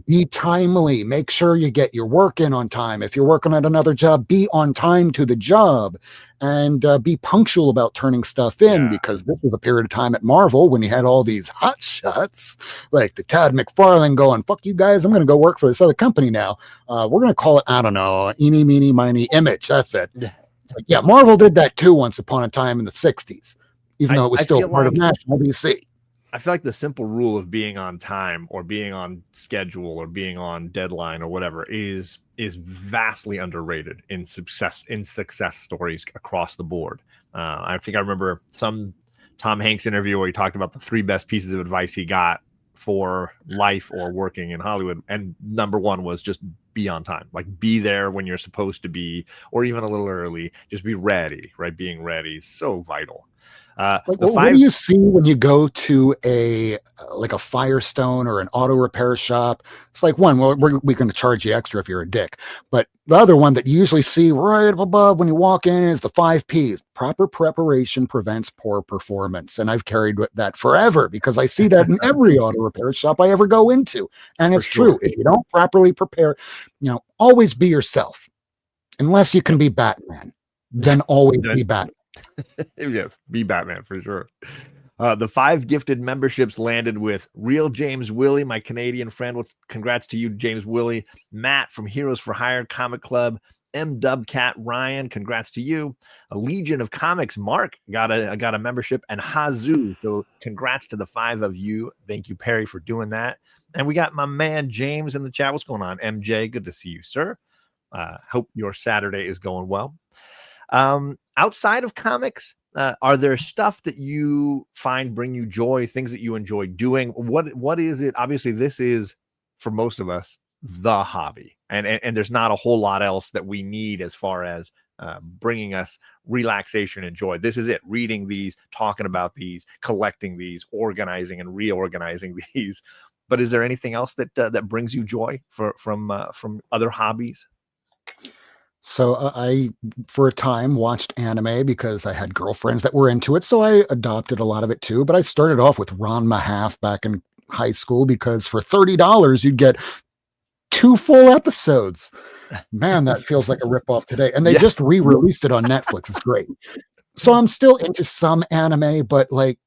B: be timely. Make sure you get your work in on time. If you're working at another job, be on time to the job and be punctual about turning stuff in, because this was a period of time at Marvel when you had all these hot shots like the Todd McFarlane going, fuck you guys, I'm going to go work for this other company now. We're going to call it, I don't know, eeny, meeny, miny, Image. That's it. Yeah, Marvel did that too once upon a time in the 60s, even though it was still part of National DC.
A: I feel like the simple rule of being on time or being on schedule or being on deadline or whatever is vastly underrated in success stories across the board. I think I remember some Tom Hanks interview where he talked about the 3 best pieces of advice he got for life or working in Hollywood. And number 1 was just be on time, like be there when you're supposed to be, or even a little early, just be ready, right? Being ready is so vital.
B: What do you see when you go to a Firestone or an auto repair shop? It's like, one, well, we're going to charge you extra if you're a dick. But the other one that you usually see right above when you walk in is the 5 Ps. Proper preparation prevents poor performance. And I've carried that forever because I see that in every auto repair shop I ever go into. And it's true. If you don't properly prepare, always be yourself. Unless you can be Batman, then always be Batman.
A: Yes, be Batman for sure. The 5 gifted memberships landed with Real James Willie, my Canadian friend. Congrats to you, James Willie. Matt from Heroes for Hire Comic Club. M Dubcat Ryan, congrats to you. A Legion of Comics, Mark got a membership, and Hazu. So congrats to the 5 of you. Thank you, Perry, for doing that. And we got my man James in the chat. What's going on, MJ? Good to see you, sir. Hope your Saturday is going well. Outside of comics, are there stuff that you find bring you joy, things that you enjoy doing? What is it? Obviously, this is, for most of us, the hobby. And there's not a whole lot else that we need as far as bringing us relaxation and joy. This is it. Reading these, talking about these, collecting these, organizing and reorganizing these. But is there anything else that brings you joy from other hobbies?
B: So I, for a time, watched anime because I had girlfriends that were into it. So I adopted a lot of it too. But I started off with Ron Mahaf back in high school because for $30, you'd get 2 full episodes. Man, that feels like a ripoff today. And they just re-released it on Netflix. It's great. So I'm still into some anime, but like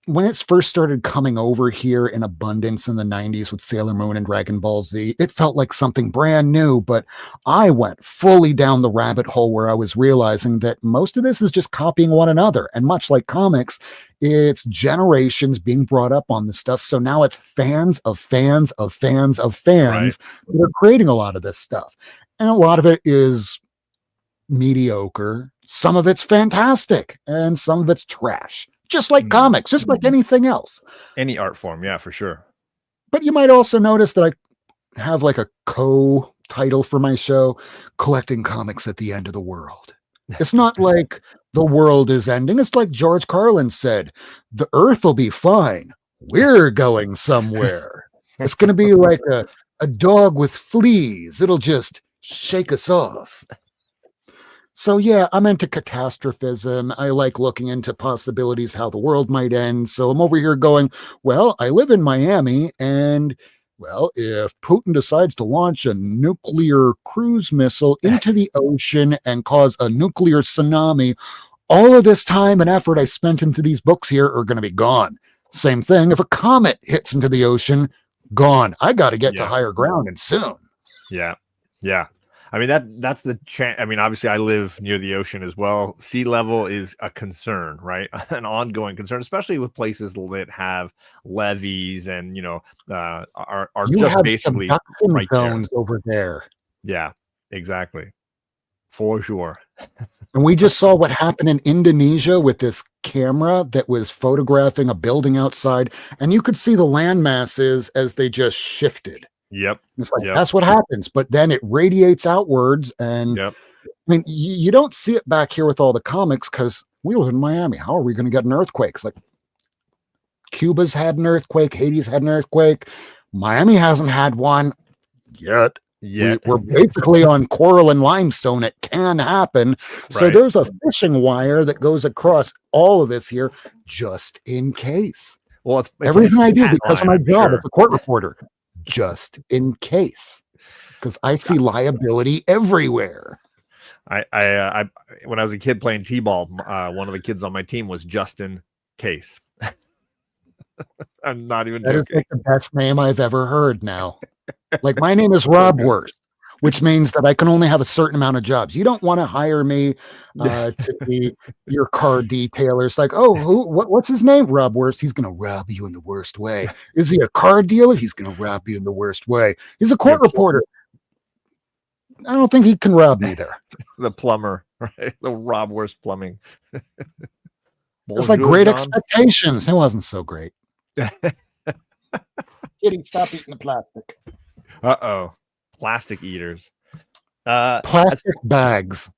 B: when it first started coming over here in abundance in the 90s with Sailor Moon and Dragon Ball Z, it felt like something brand new, but I went fully down the rabbit hole where I was realizing that most of this is just copying one another. And much like comics, it's generations being brought up on this stuff. So now it's fans of fans of fans of fans that are creating a lot of this stuff. And a lot of it is mediocre. Some of it's fantastic and some of it's trash. Just like comics, just like anything else.
A: Any art form, yeah, for sure.
B: But you might also notice that I have like a co-title for my show, Collecting Comics at the End of the World. It's not like the world is ending. It's like George Carlin said, the earth will be fine. We're going somewhere. It's going to be like a dog with fleas. It'll just shake us off. So yeah, I'm into catastrophism. I like looking into possibilities, how the world might end. So I'm over here going, well, I live in Miami, and well, if Putin decides to launch a nuclear cruise missile into the ocean and cause a nuclear tsunami, all of this time and effort I spent into these books here are going to be gone. Same thing if a comet hits into the ocean, gone. I got to get to higher ground and soon.
A: Yeah. I mean, that's the I mean, obviously I live near the ocean as well. Sea level is a concern, right? An ongoing concern, especially with places that have levees and, are
B: you
A: just
B: have
A: basically
B: right zones over there.
A: Yeah, exactly. For sure.
B: And we just saw what happened in Indonesia with this camera that was photographing a building outside, and you could see the land masses as they just shifted.
A: Yep.
B: It's like, that's what happens. But then it radiates outwards. And I mean, you don't see it back here with all the comics because we live in Miami. How are we going to get an earthquake? It's like Cuba's had an earthquake. Haiti's had an earthquake. Miami hasn't had one yet. We're basically on coral and limestone. It can happen. So there's a fishing wire that goes across all of this here just in case.
A: Well, it's
B: everything I do because of my job as a court reporter. Just in case, because I see liability everywhere.
A: I when I was a kid playing t-ball, one of the kids on my team was Justin Case. I'm not even joking.
B: That is like the best name I've ever heard now. Like my name is Rob Worst, which means that I can only have a certain amount of jobs. You don't want to hire me to be your car detailer. It's like, oh, what's his name? Rob Worst. He's going to rob you in the worst way. Is he a car dealer? He's going to rob you in the worst way. He's a court reporter. I don't think he can rob me there.
A: The plumber, right? The Rob Worst plumbing.
B: It's like Great Expectations. It wasn't so great. Kitty, stop eating the plastic.
A: Uh-oh. Plastic eaters.
B: Plastic bags.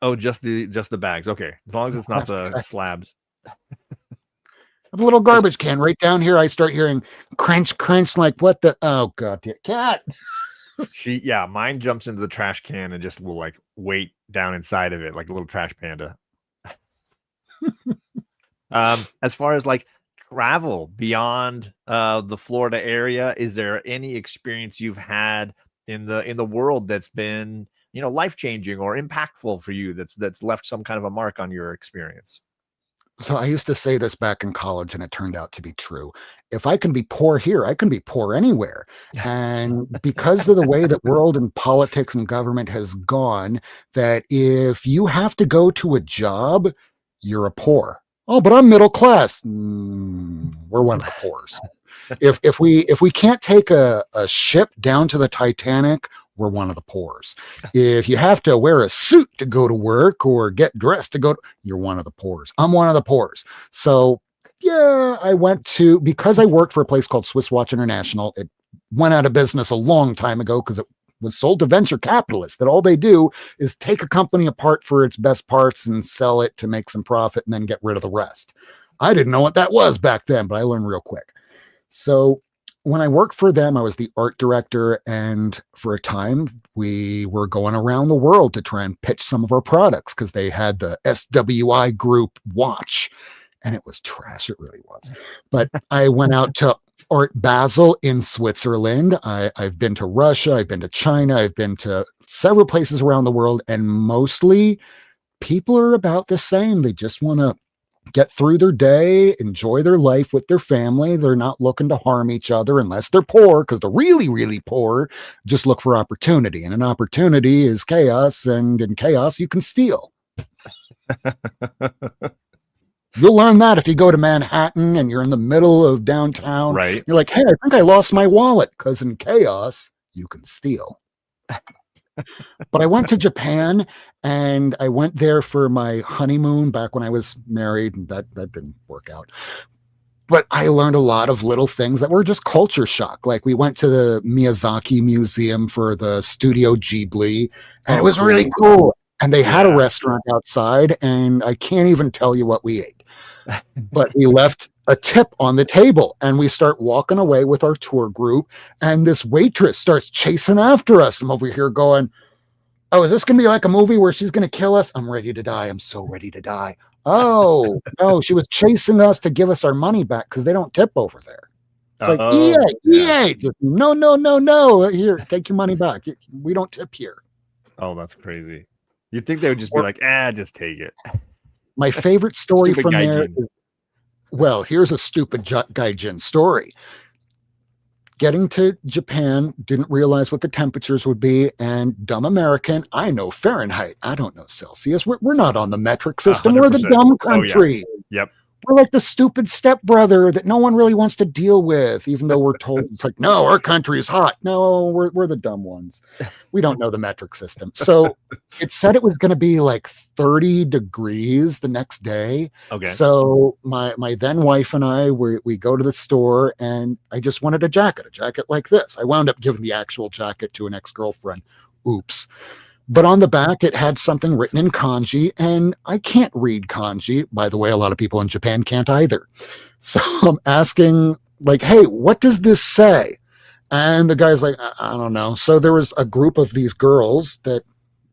A: Oh, just the bags. Okay. As long as it's not the slabs.
B: A little garbage can right down here. I start hearing crunch, crunch, like what the god, cat.
A: Mine jumps into the trash can and just will like wait down inside of it like a little trash panda. As far as like travel beyond the Florida area, is there any experience you've had in the world that's been life-changing or impactful for you that's left some kind of a mark on your experience?
B: So I used to say this back in college, and it turned out to be true. If I can be poor here, I can be poor anywhere. And because of the way that world and politics and government has gone, that if you have to go to a job, you're a poor. Oh, but I'm middle class. We're one of the poors. If we can't take a ship down to the Titanic, we're one of the poors. If you have to wear a suit to go to work or get dressed to go, you're one of the poors. I'm one of the poors. So yeah, because I worked for a place called Swiss Watch International. It went out of business a long time ago because it was sold to venture capitalists that all they do is take a company apart for its best parts and sell it to make some profit and then get rid of the rest. I didn't know what that was back then, but I learned real quick. So when I worked for them, I was the art director, and for a time we were going around the world to try and pitch some of our products because they had the SWI group watch, and it was trash. It really was. But I went out to Art Basel in Switzerland. I've been to Russia. I've been to China. I've been to several places around the world, and mostly people are about the same. They just want to get through their day, enjoy their life with their family. They're not looking to harm each other unless they're poor, because they're really, really poor. Just look for opportunity. And an opportunity is chaos. And in chaos, you can steal. You'll learn that if you go to Manhattan and you're in the middle of downtown.
A: Right.
B: You're like, hey, I think I lost my wallet, because in chaos, you can steal. But I went to Japan, and I went there for my honeymoon back when I was married, and that didn't work out. But I learned a lot of little things that were just culture shock. Like we went to the Miyazaki Museum for the Studio Ghibli, and it was really cool. And they had a restaurant outside, and I can't even tell you what we ate. But we left a tip on the table, and we start walking away with our tour group, and this waitress starts chasing after us. I'm over here going, oh, is this going to be like a movie where she's going to kill us? I'm ready to die. I'm so ready to die. Oh, no, she was chasing us to give us our money back, because they don't tip over there. It's like, EA. No. Here, take your money back. We don't tip here.
A: Oh, that's crazy. You'd think they would just be like, just take it.
B: My favorite story from there is, well, here's a stupid gaijin story. Getting to Japan, didn't realize what the temperatures would be, and dumb American, I know Fahrenheit. I don't know Celsius. We're not on the metric system.
A: 100%.
B: We're the dumb country.
A: Oh, yeah. Yep.
B: We're like the stupid stepbrother that no one really wants to deal with, even though we're told, it's like, no, our country is hot. No, we're the dumb ones. We don't know the metric system. So it said it was going to be like 30 degrees the next day.
A: Okay.
B: So my then wife and I, we go to the store, and I just wanted a jacket like this. I wound up giving the actual jacket to an ex-girlfriend. Oops. But on the back, it had something written in kanji, and I can't read kanji. By the way, a lot of people in Japan can't either. So I'm asking, like, hey, what does this say? And the guy's like, I don't know. So there was a group of these girls that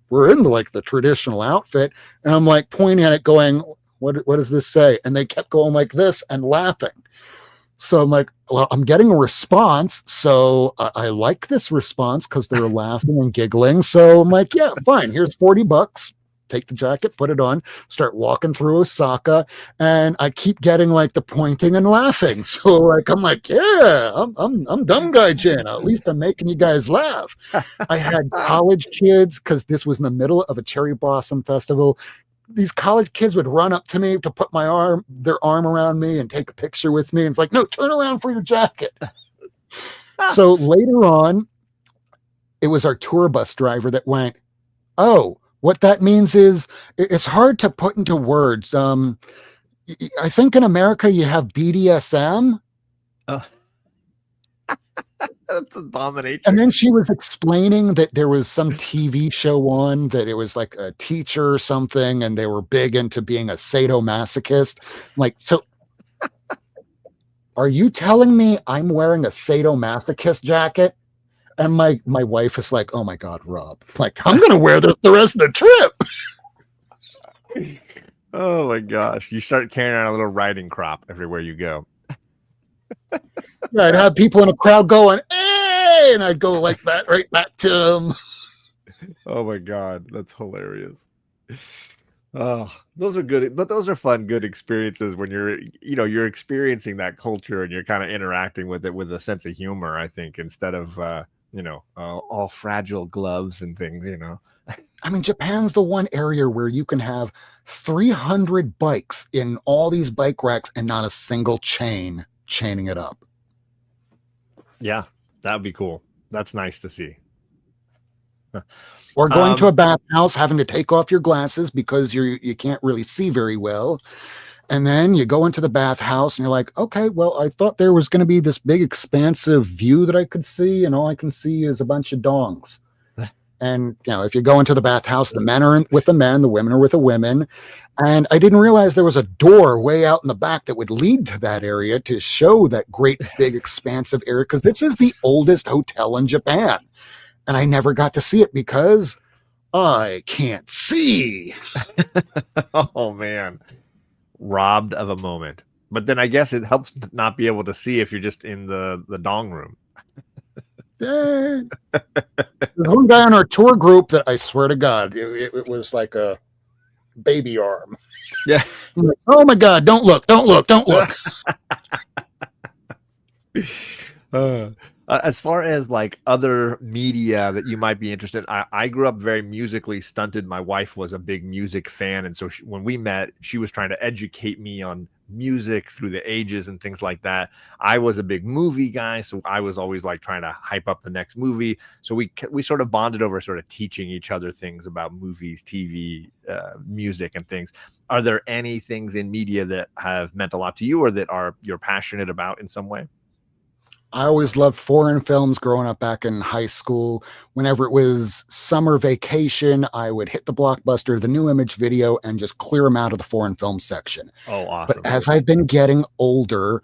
B: were in like the traditional outfit, and I'm like pointing at it going, what does this say? And they kept going like this and laughing. So I'm like, well, I'm getting a response. So I like this response because they're laughing and giggling. So I'm like, yeah, fine. Here's $40. Take the jacket, put it on, start walking through Osaka. And I keep getting like the pointing and laughing. So like, I'm like, yeah, I'm dumb guy Jen. At least I'm making you guys laugh. I had college kids, because this was in the middle of a cherry blossom festival. These college kids would run up to me to put their arm around me and take a picture with me. And it's like, no, turn around for your jacket. So later on, it was our tour bus driver that went, oh, what that means is it's hard to put into words. I think in America you have BDSM.
A: That's a domination.
B: And then she was explaining that there was some TV show on, that it was like a teacher or something, and they were big into being a sadomasochist. Like, so are you telling me I'm wearing a sadomasochist jacket? And my wife is like, oh my God, Rob, like, I'm going to wear this the rest of the trip.
A: Oh my gosh. You start carrying out a little riding crop everywhere you go.
B: Yeah, I'd have people in a crowd going, hey, and I'd go like that right back to them.
A: Oh my God, that's hilarious. Oh, those are good, but those are fun, good experiences when you're experiencing that culture and you're kind of interacting with it with a sense of humor, I think, instead of all fragile gloves and things,
B: I mean, Japan's the one area where you can have 300 bikes in all these bike racks and not a single chaining it up.
A: Yeah, that would be cool. That's nice to see.
B: Or going to a bathhouse, having to take off your glasses because you can't really see very well. And then you go into the bathhouse and you're like, okay, well, I thought there was going to be this big expansive view that I could see, and all I can see is a bunch of dongs. And, if you go into the bathhouse, the men are with the men, the women are with the women. And I didn't realize there was a door way out in the back that would lead to that area to show that great, big, expansive area, because this is the oldest hotel in Japan. And I never got to see it because I can't see.
A: Oh, man. Robbed of a moment. But then I guess it helps not be able to see if you're just in the dong room.
B: There's one guy on our tour group that I swear to God, it was like a baby arm.
A: Yeah.
B: I'm like, oh my God, don't look.
A: As far as like other media that you might be interested in, I grew up very musically stunted. My wife was a big music fan. And so when we met, she was trying to educate me on music through the ages and things like that. I was a big movie guy, so I was always like trying to hype up the next movie. So we sort of bonded over sort of teaching each other things about movies, TV, music, and things. Are there any things in media that have meant a lot to you or that you're passionate about in some way?
B: I always loved foreign films growing up back in high school. Whenever it was summer vacation, I would hit the Blockbuster, the New Image Video, and just clear them out of the foreign film section.
A: Oh, awesome.
B: But as I've been getting older,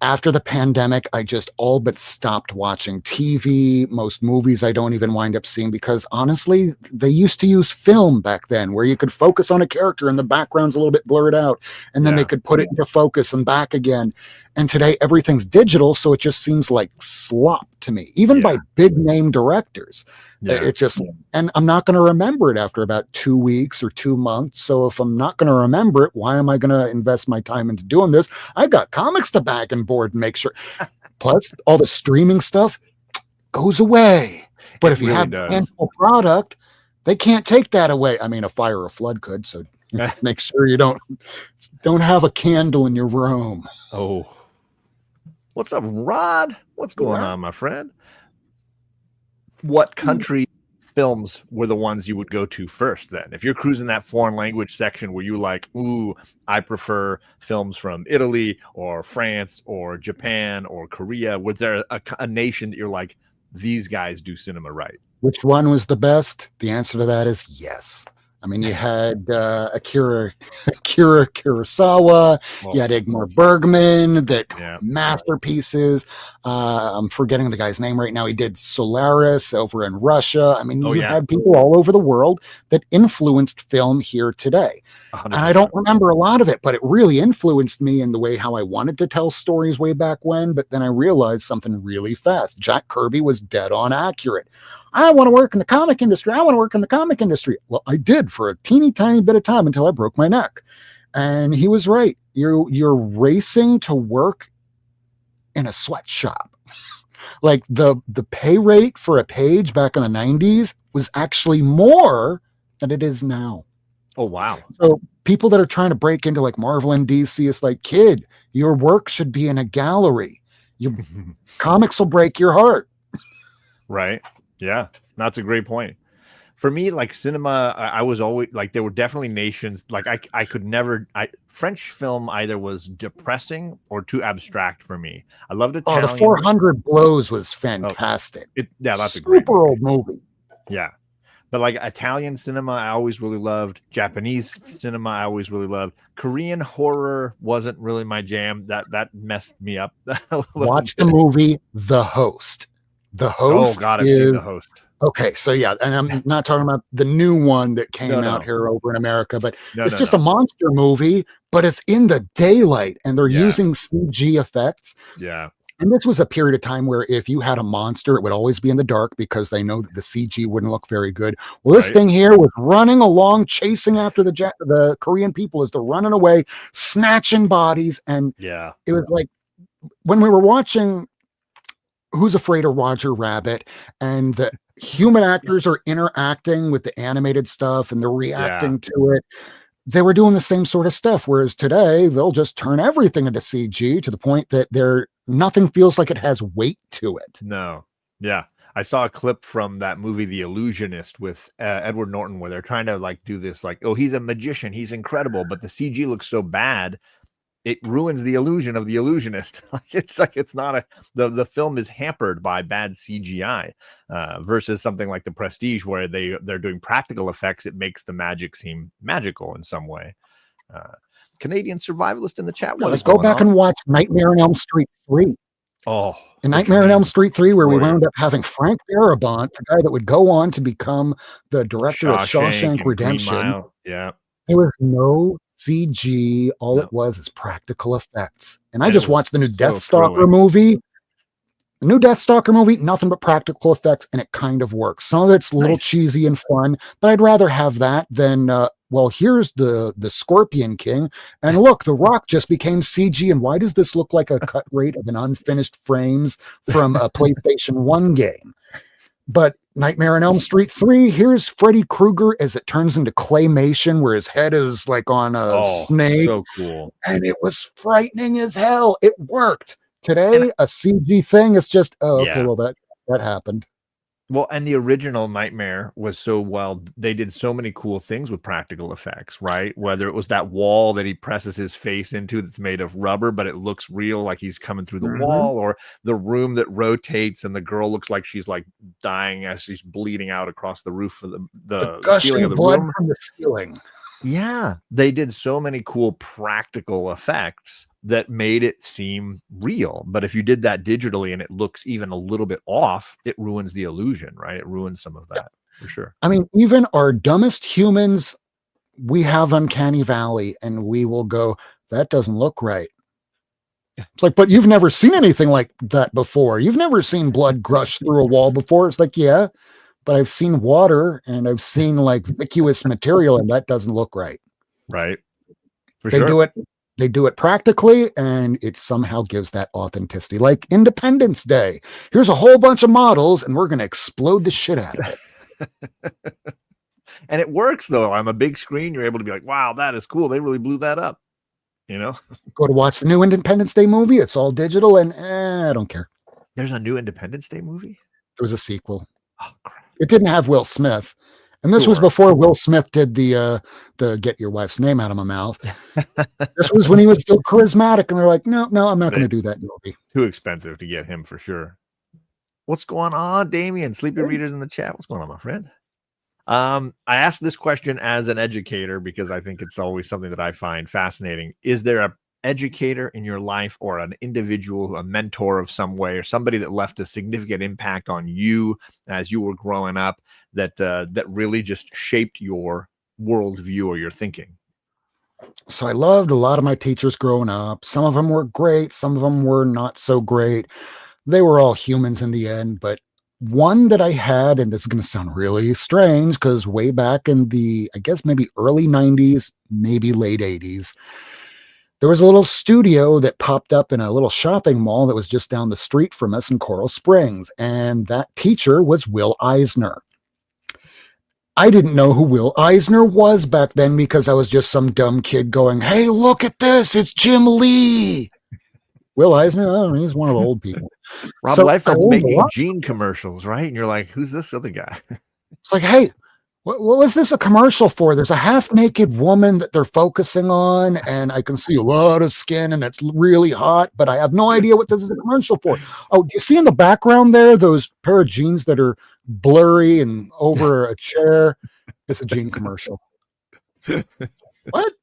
B: after the pandemic, I just all but stopped watching TV. Most movies I don't even wind up seeing because honestly, they used to use film back then where you could focus on a character and the background's a little bit blurred out and then they could put it into focus and back again. And today everything's digital, so it just seems like slop to me, even by big name directors. It's just, and I'm not going to remember it after about 2 weeks or 2 months. So if I'm not going to remember it, why am I going to invest my time into doing this? I got comics to back and board and make sure. Plus, all the streaming stuff goes away. But if you have a tangible product, they can't take that away. I mean, a fire or a flood could. So make sure you don't have a candle in your room.
A: Oh, what's up, Rod? What's going on, my friend? What country films were the ones you would go to first then? If you're cruising that foreign language section where you like, ooh, I prefer films from Italy or France or Japan or Korea, was there a nation that you're like, these guys do cinema right?
B: Which one was the best? The answer to that is yes. I mean, you had Akira Kurosawa, you had Ingmar Bergman, masterpieces. I'm forgetting the guy's name right now. He did Solaris over in Russia. I mean, you had people all over the world that influenced film here today. 100%. And I don't remember a lot of it, but it really influenced me in the way how I wanted to tell stories way back when. But then I realized something really fast. Jack Kirby was dead on accurate. I want to work in the comic industry. Well, I did for a teeny tiny bit of time until I broke my neck. And he was right. You're racing to work in a sweatshop. Like the pay rate for a page back in the 90s was actually more than it is now.
A: Oh, wow.
B: So people that are trying to break into like Marvel and DC, it's like, kid, your work should be in a gallery. Your comics will break your heart.
A: Right. Yeah, that's a great point. For me, like cinema, I was always like, there were definitely nations like I could never. French film either was depressing or too abstract for me. I loved Italian.
B: Oh, the 400 Blows was fantastic.
A: That's
B: super a great old movie.
A: Yeah, but like Italian cinema, I always really loved. Japanese cinema, I always really loved. Korean horror wasn't really my jam. That messed me up.
B: Watch the movie The Host. The Host.
A: Oh God, I've seen The Host.
B: Okay, so yeah, and I'm not talking about the new one that came out here over in America, but it's just a monster movie, but it's in the daylight and they're using CG effects.
A: Yeah.
B: And this was a period of time where if you had a monster, it would always be in the dark because they know that the CG wouldn't look very good. Well, this thing here was running along, chasing after the Korean people as they're running away, snatching bodies. And it was like when we were watching Who's Afraid of Roger Rabbit, and the human actors are interacting with the animated stuff and they're reacting to it. They were doing the same sort of stuff. Whereas today they'll just turn everything into CG to the point that nothing feels like it has weight to it.
A: No. Yeah. I saw a clip from that movie, The Illusionist, with Edward Norton, where they're trying to like do this, like, oh, he's a magician, he's incredible, but the CG looks so bad. It ruins the illusion of the illusionist. It's not the film is hampered by bad CGI versus something like The Prestige where they're doing practical effects. It makes the magic seem magical in some way. Canadian Survivalist in the chat.
B: Let's go back and watch Nightmare on Elm Street 3.
A: Oh,
B: in Nightmare on Elm Street 3, where we wound up having Frank Darabont, the guy that would go on to become the director of Shawshank Redemption.
A: Yeah.
B: There was no CG. All
A: No.
B: it was is practical effects. And I
A: And it
B: just
A: was
B: watched the new
A: so
B: Deathstalker
A: thrilling.
B: movie. The new Deathstalker movie, nothing but practical effects, and it kind of works. Some of it's a little
A: Nice.
B: cheesy and fun, but I'd rather have that than well, here's the Scorpion King, and look, The Rock just became CG, and why does this look like a cut rate of an unfinished frames from a PlayStation 1 game? But Nightmare on Elm Street 3, here's Freddy Krueger as it turns into claymation where his head is like on a
A: Oh,
B: snake,
A: so cool.
B: and it was frightening as hell. It worked.
A: And
B: Today, a CG thing is just, oh, okay,
A: yeah.
B: well, that happened.
A: Well, and the original Nightmare was so well, they did so many cool things with practical effects, right? Whether it was that wall that he presses his face into that's made of rubber, but it looks real, like he's coming through the wall, or the room that rotates and the girl looks like she's like dying as she's bleeding out across the roof of the ceiling
B: Gushing
A: of the
B: blood
A: room.
B: from the ceiling.
A: Yeah, they did so many cool practical effects that made it seem real. But if you did that digitally and it looks even a little bit off, it ruins the illusion, right? It ruins some of that for sure.
B: I mean, even our dumbest humans, we have uncanny valley, and we will go, that doesn't look right. It's like, but you've never seen anything like that before. You've never seen blood gush through a wall before. It's like, yeah, but I've seen water and I've seen like vacuous material, and that doesn't look right.
A: Right. For
B: They
A: sure.
B: do it. They do it practically, and it somehow gives that authenticity. Like Independence Day. Here's a whole bunch of models, and we're going to explode the shit out of it.
A: And it works though. On a big screen, you're able to be like, wow, that is cool. They really blew that up. You know,
B: Go to watch the new Independence Day movie. It's all digital, and I don't care.
A: there's a new Independence Day movie.
B: It was a sequel.
A: Oh, crap.
B: It didn't have Will Smith, and this was before Will Smith did the get your wife's name out of my mouth. This was when he was still charismatic, and they're like, no, I'm not going to do that movie.
A: Too expensive to get him for sure. What's going on, Damien? Sleepy readers in the chat. What's going on, my friend? I asked this question as an educator because I think it's always something that I find fascinating. Is there a educator in your life or an individual, a mentor of some way, or somebody that left a significant impact on you as you were growing up that that really just shaped your worldview or your thinking?
B: So I loved a lot of my teachers growing up. Some of them were great. Some of them were not so great. They were all humans in the end, but one that I had, and this is going to sound really strange because way back in the, I guess maybe early 90s, maybe late 80s, there was a little studio that popped up in a little shopping mall that was just down the street from us in Coral Springs. And that teacher was Will Eisner. I didn't know who Will Eisner was back then because I was just some dumb kid going, hey, look at this. It's Jim Lee. Will Eisner, I don't know, he's one of the old people.
A: Rob
B: So
A: Liefeld's
B: I
A: making
B: learned
A: Gene commercials, right? And you're like, who's this other guy?
B: It's like, hey, what was this a commercial for? There's a half-naked woman that they're focusing on, and I can see a lot of skin, and it's really hot, but I have no idea what this is a commercial for. Oh, do you see in the background there those pair of jeans that are blurry and over a chair? It's a jean commercial. What?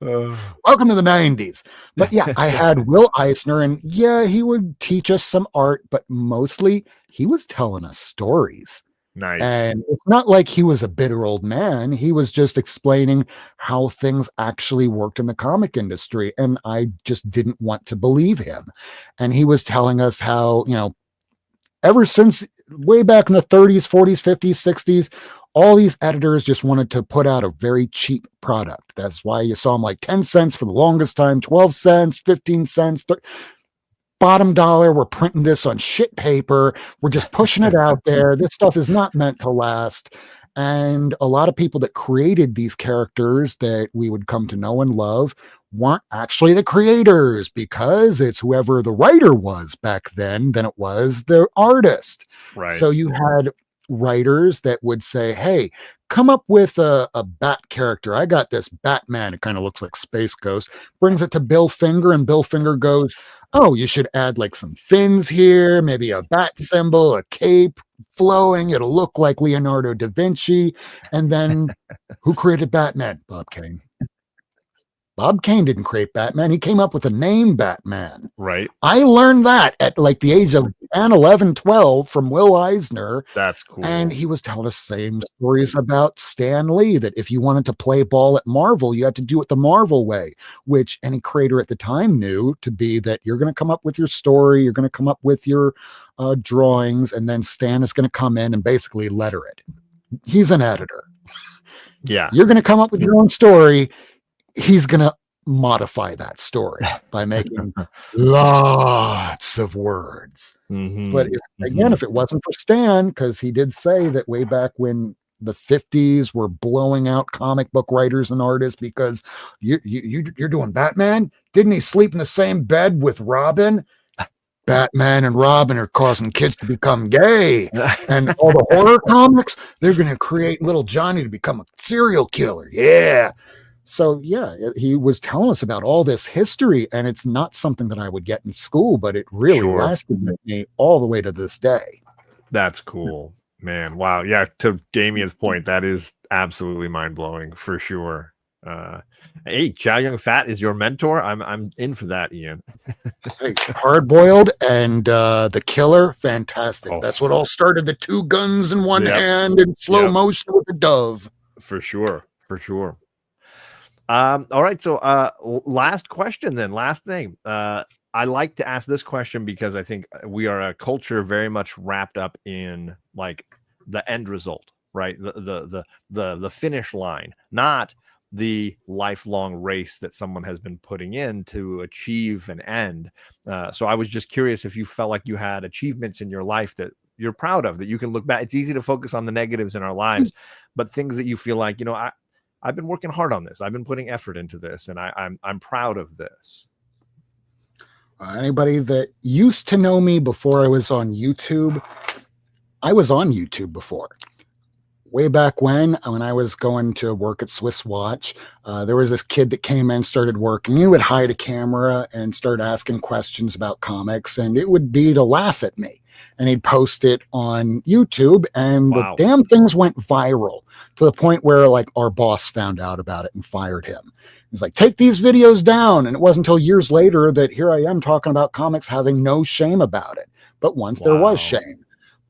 B: Welcome to the 90s. But yeah, I had Will Eisner, and yeah, he would teach us some art, but mostly he was telling us stories.
A: Nice.
B: And it's not like he was a bitter old man. He was just explaining how things actually worked in the comic industry. And I just didn't want to believe him. And he was telling us how, ever since way back in the 30s, 40s, 50s, 60s, all these editors just wanted to put out a very cheap product. That's why you saw them like 10 cents for the longest time, 12 cents, 15 cents, bottom dollar. We're printing this on shit paper. We're just pushing it out there. This stuff is not meant to last. And a lot of people that created these characters that we would come to know and love weren't actually the creators, because it's whoever the writer was back then than it was the artist.
A: Right.
B: So you had writers that would say, hey, come up with a bat character. I got this Batman. It kind of looks like Space Ghost. Brings it to Bill Finger, and Bill Finger goes, oh, you should add like some fins here, maybe a bat symbol, a cape flowing. It'll look like Leonardo da Vinci. And then who created Batman? Bob Kane. Bob Kane didn't create Batman. He came up with the name Batman.
A: Right.
B: I learned that at like the age of 10, 11, 12 from Will Eisner.
A: That's cool.
B: And he was telling us same stories about Stan Lee, that if you wanted to play ball at Marvel, you had to do it the Marvel way, which any creator at the time knew to be that you're going to come up with your story, you're going to come up with your drawings, and then Stan is going to come in and basically letter it. He's an editor.
A: Yeah.
B: You're going to come up with your own story. He's going to modify that story by making lots of words.
A: Mm-hmm.
B: But if it wasn't for Stan, because he did say that way back when the 50s were blowing out comic book writers and artists because you're doing Batman. Didn't he sleep in the same bed with Robin? Batman and Robin are causing kids to become gay. And all the horror comics, they're going to create little Johnny to become a serial killer. Yeah. So, yeah, he was telling us about all this history, and it's not something that I would get in school, but it really lasted with me all the way to this day.
A: That's cool, man. Wow. Yeah. To Damien's point, that is absolutely mind-blowing for sure. Hey, Chow Yun Fat is your mentor. I'm in for that, Ian.
B: Hey, Hard Boiled and The Killer, fantastic. Oh. That's what all started, the two guns in one hand in slow motion with the dove.
A: For sure. All right. So last question then. Last thing. I like to ask this question because I think we are a culture very much wrapped up in like the end result, right? The finish line, not the lifelong race that someone has been putting in to achieve an end. So I was just curious if you felt like you had achievements in your life that you're proud of, that you can look back. It's easy to focus on the negatives in our lives, but things that you feel like, I've been working hard on this. I've been putting effort into this, and I'm proud of this.
B: Anybody that used to know me before I was on YouTube, I was on YouTube before. Way back when I was going to work at Swiss Watch, there was this kid that came in, started working. He would hide a camera and start asking questions about comics, and it would be to laugh at me. And he'd post it on YouTube, and the damn things went viral to the point where like our boss found out about it and fired him. He's like, take these videos down. And it wasn't until years later that here I am talking about comics, having no shame about it. But once there was shame.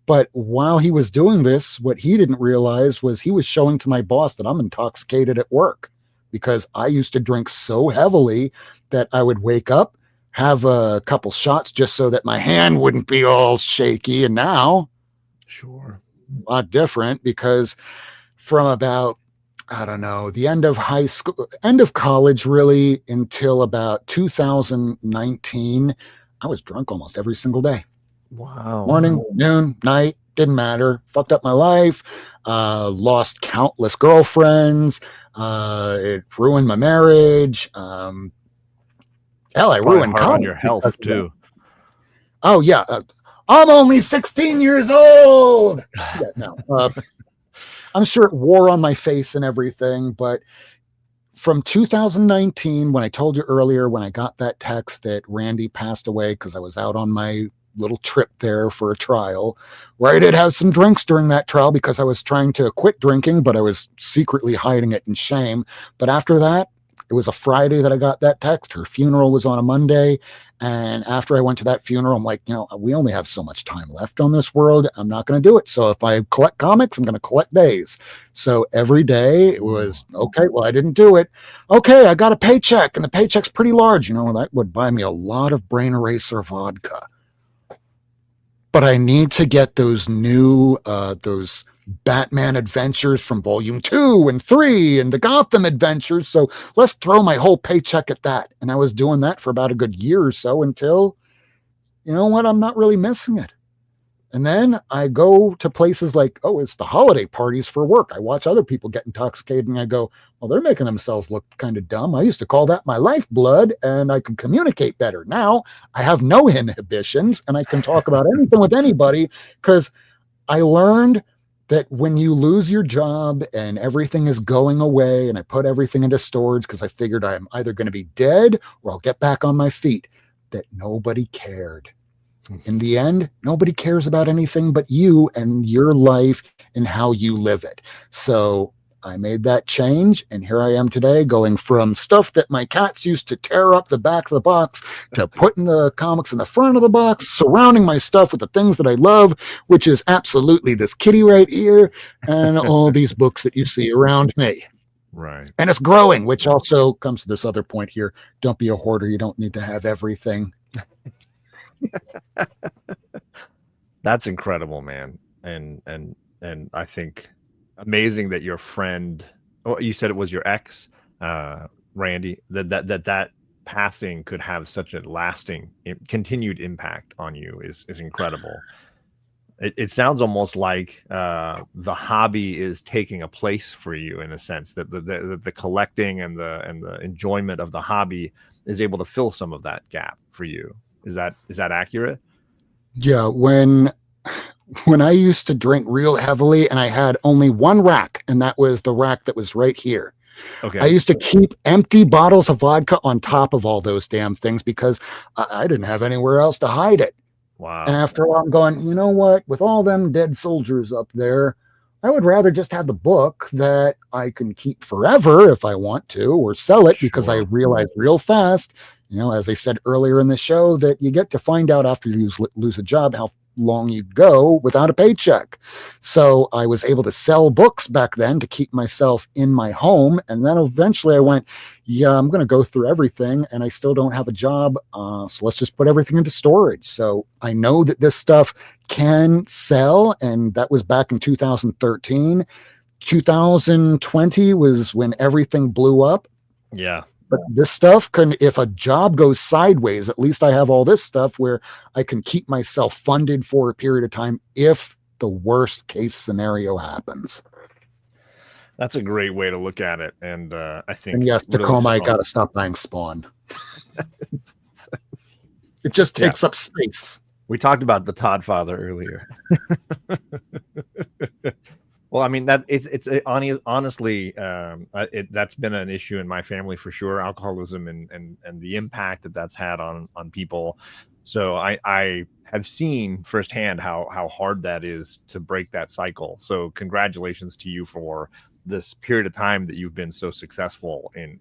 B: But while he was doing this, what he didn't realize was he was showing to my boss that I'm intoxicated at work, because I used to drink so heavily that I would wake up, have a couple shots just so that my hand wouldn't be all shaky. And now, a lot different, because from about, I don't know, the end of high school, end of college, really, until about 2019, I was drunk almost every single day.
A: Wow.
B: Morning, noon, night, didn't matter. Fucked up my life, lost countless girlfriends. It ruined my marriage. Hell, I ruined
A: on your health too.
B: Oh yeah, I'm only 16 years old. Yeah, no, I'm sure it wore on my face and everything, but from 2019, when I told you earlier, when I got that text that Randy passed away because I was out on my little trip there for a trial, where I did have some drinks during that trial because I was trying to quit drinking, but I was secretly hiding it in shame. But after that, it was a Friday that I got that text. Her funeral was on a Monday. And after I went to that funeral, I'm like, we only have so much time left on this world. I'm not going to do it. So if I collect comics, I'm going to collect days. So every day it was, okay, well, I didn't do it. Okay, I got a paycheck, and the paycheck's pretty large. That would buy me a lot of brain eraser vodka. But I need to get those new, those Batman adventures from volume 2 and 3 and the Gotham adventures. So let's throw my whole paycheck at that. And I was doing that for about a good year or so until, I'm not really missing it. And then I go to places like, it's the holiday parties for work. I watch other people get intoxicated and I go, well, they're making themselves look kind of dumb. I used to call that my lifeblood, and I could communicate better. Now I have no inhibitions and I can talk about anything with anybody, because I learned that when you lose your job and everything is going away, and I put everything into storage because I figured I'm either going to be dead or I'll get back on my feet, that nobody cared. In the end, nobody cares about anything but you and your life and how you live it. So I made that change, and here I am today, going from stuff that my cats used to tear up the back of the box to putting the comics in the front of the box, surrounding my stuff with the things that I love, which is absolutely this kitty right here and all these books that you see around me.
A: Right.
B: And it's growing, which also comes to this other point here. Don't be a hoarder. You don't need to have everything.
A: That's incredible, man. And I think amazing that your friend, you said it was your ex, Randy, that passing could have such a lasting, continued impact on you is incredible. It sounds almost like the hobby is taking a place for you, in a sense that the collecting and the enjoyment of the hobby is able to fill some of that gap for you. Is that accurate?
B: Yeah, when I used to drink real heavily and I had only one rack, and that was the rack that was right here.
A: Okay.
B: I used to keep empty bottles of vodka on top of all those damn things because I didn't have anywhere else to hide it.
A: Wow.
B: And after a while, I'm going, you know what? With all them dead soldiers up there, I would rather just have the book that I can keep forever if I want to, or sell it, because I realized real fast, as I said earlier in the show, that you get to find out after you lose a job how long you go without a paycheck. So I was able to sell books back then to keep myself in my home. And then eventually I went, yeah, I'm going to go through everything and I still don't have a job. So let's just put everything into storage. So I know that this stuff can sell. And that was back in 2013. 2020 was when everything blew up.
A: Yeah.
B: But this stuff can, if a job goes sideways, at least I have all this stuff where I can keep myself funded for a period of time if the worst case scenario happens.
A: That's a great way to look at it. And I think,
B: and yes, Tacoma, I got to stop buying Spawn. It just takes up space.
A: We talked about the Todd Father earlier. Well, I mean, that it's honestly, that's been an issue in my family for sure. Alcoholism and the impact that's had on people. So I have seen firsthand how hard that is to break that cycle. So congratulations to you for this period of time that you've been so successful in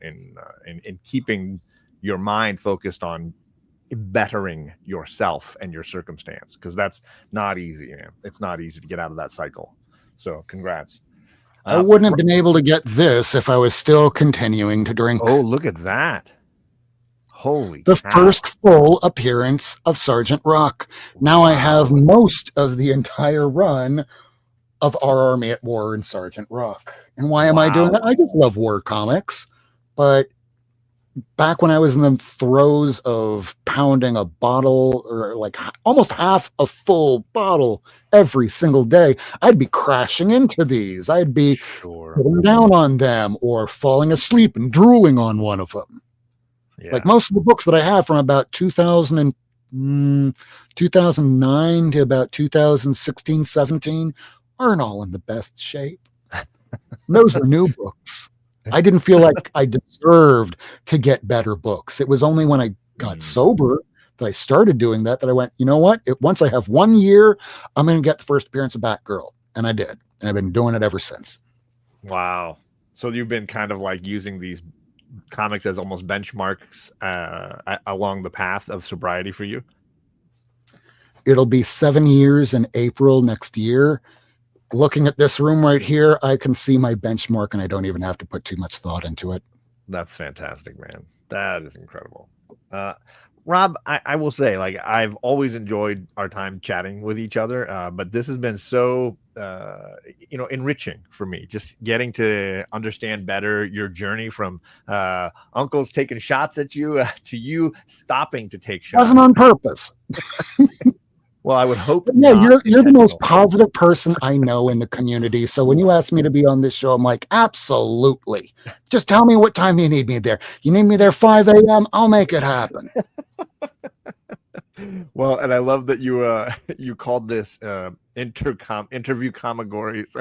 A: keeping your mind focused on bettering yourself and your circumstance, because that's not easy, man. It's not easy to get out of that cycle. So congrats.
B: I wouldn't have been able to get this if I was still continuing to drink.
A: Oh, look at that. Holy
B: The
A: cow.
B: First full appearance of Sergeant Rock. Now I have most of the entire run of Our Army at War and Sergeant Rock. And why am I doing that? I just love war comics. But back when I was in the throes of pounding a bottle, or like almost half a full bottle every single day, I'd be crashing into these. I'd be sitting down on them or falling asleep and drooling on one of them. Yeah. Like most of the books that I have from about 2009 to about 2016, 17 aren't all in the best shape. Those were new books. I didn't feel like I deserved to get better books. It was only when I got sober that I started doing that I went, you know what? Once I have 1 year, I'm going to get the first appearance of Batgirl. And I did. And I've been doing it ever since.
A: Wow. So you've been kind of like using these comics as almost benchmarks along the path of sobriety for you?
B: It'll be 7 years in April next year. Looking at this room right here, I can see my benchmark and I don't even have to put too much thought into it.
A: That's fantastic, man. That is incredible. Rob, I will say, like, I've always enjoyed our time chatting with each other, but this has been so, enriching for me, just getting to understand better your journey from uncles taking shots at you to you stopping to take shots.
B: Wasn't on purpose.
A: Well, I would hope.
B: Yeah, you're the most positive person I know in the community. So when you ask me to be on this show, I'm like, absolutely. Just tell me what time you need me there. You need me there 5 a.m. I'll make it happen.
A: Well, and I love that you called this interview categories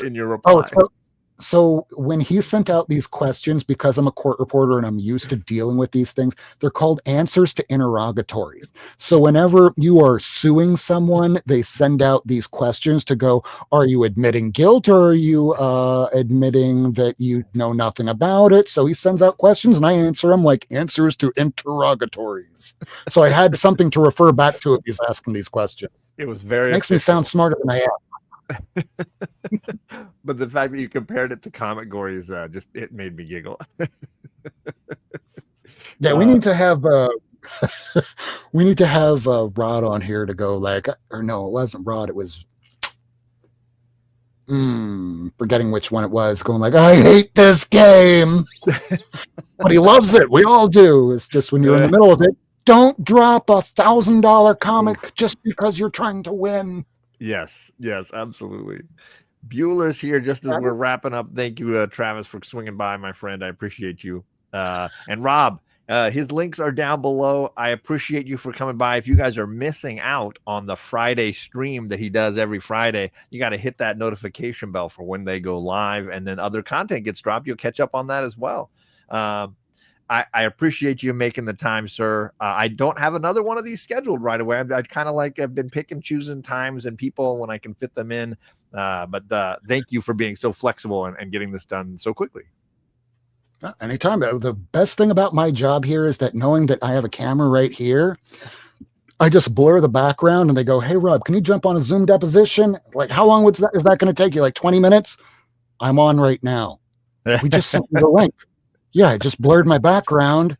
A: in your reply.
B: Oh, So when he sent out these questions, because I'm a court reporter and I'm used to dealing with these things, they're called answers to interrogatories. So whenever you are suing someone, they send out these questions to go, are you admitting guilt, or are you admitting that you know nothing about it? So he sends out questions and I answer them like answers to interrogatories. So I had something to refer back to if he's asking these questions.
A: It was very
B: Makes me sound smarter than I am.
A: But the fact that you compared it to Comic Gory is it made me giggle.
B: Yeah, we need to have Rod on here to go like, or no, it wasn't Rod, it was forgetting which one it was, going like, I hate this game. But he loves it. We all do. It's just when you're in the middle of it, don't drop $1,000 comic just because you're trying to win.
A: Yes, absolutely. Bueller's here just as we're wrapping up. Thank you, Travis, for swinging by, my friend. I appreciate you. And Rob, his links are down below. I appreciate you for coming by. If you guys are missing out on the Friday stream that he does every Friday, you got to hit that notification bell for when they go live, and then other content gets dropped. You'll catch up on that as well. I appreciate you making the time, sir. I don't have another one of these scheduled right away. I'd kind of like, I've been picking, choosing times and people when I can fit them in. But thank you for being so flexible and getting this done so quickly.
B: Anytime. The best thing about my job here is that knowing that I have a camera right here, I just blur the background and they go, hey, Rob, can you jump on a Zoom deposition? Like, how long is that going to take you? Like 20 minutes? I'm on right now. We just sent you the link. Yeah, I just blurred my background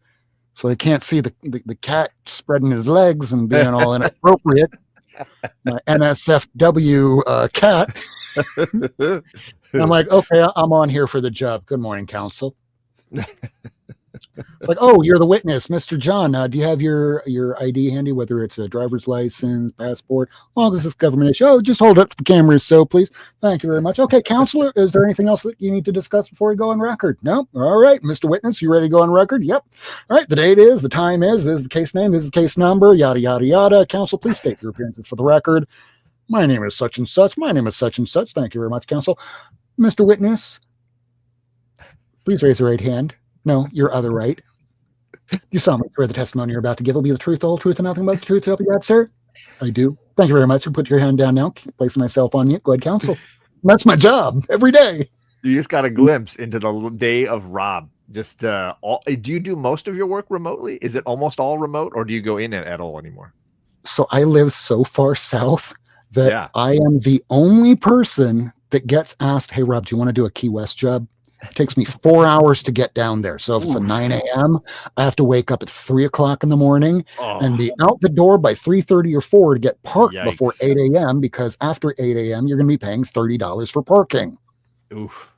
B: so I can't see the cat spreading his legs and being all inappropriate. My NSFW cat. I'm like, okay, I'm on here for the job. Good morning, counsel. It's like, oh, you're the witness, Mr. John. Do you have your ID handy, whether it's a driver's license, passport, as long as it's government issue? Oh, just hold up to the camera, so please. Thank you very much. Okay, counselor, is there anything else that you need to discuss before we go on record? No? All right, Mr. Witness, you ready to go on record? Yep. All right, the date is, the time is, this is the case name, this is the case number, yada, yada, yada. Counsel, please state your appearances for the record. My name is such and such. My name is such and such. Thank you very much, counsel. Mr. Witness, please raise your right hand. No, your other right. You solemnly swear the testimony you're about to give will be the truth, the whole truth, and nothing but the truth, help you God, sir? I do. Thank you very much. Put your hand down now. Keep placing myself on mute. Go ahead, counsel. That's my job every day.
A: You just got a glimpse into the day of Rob. Just do you do most of your work remotely? Is it almost all remote, or do you go in at all anymore?
B: So I live so far south that I am the only person that gets asked, hey, Rob, do you want to do a Key West job? It takes me 4 hours to get down there. So if it's a 9 a.m., I have to wake up at 3 o'clock in the morning and be out the door by 3:30 or 4 to get parked before 8 a.m. because after 8 a.m., you're going to be paying $30 for parking.
A: Oof.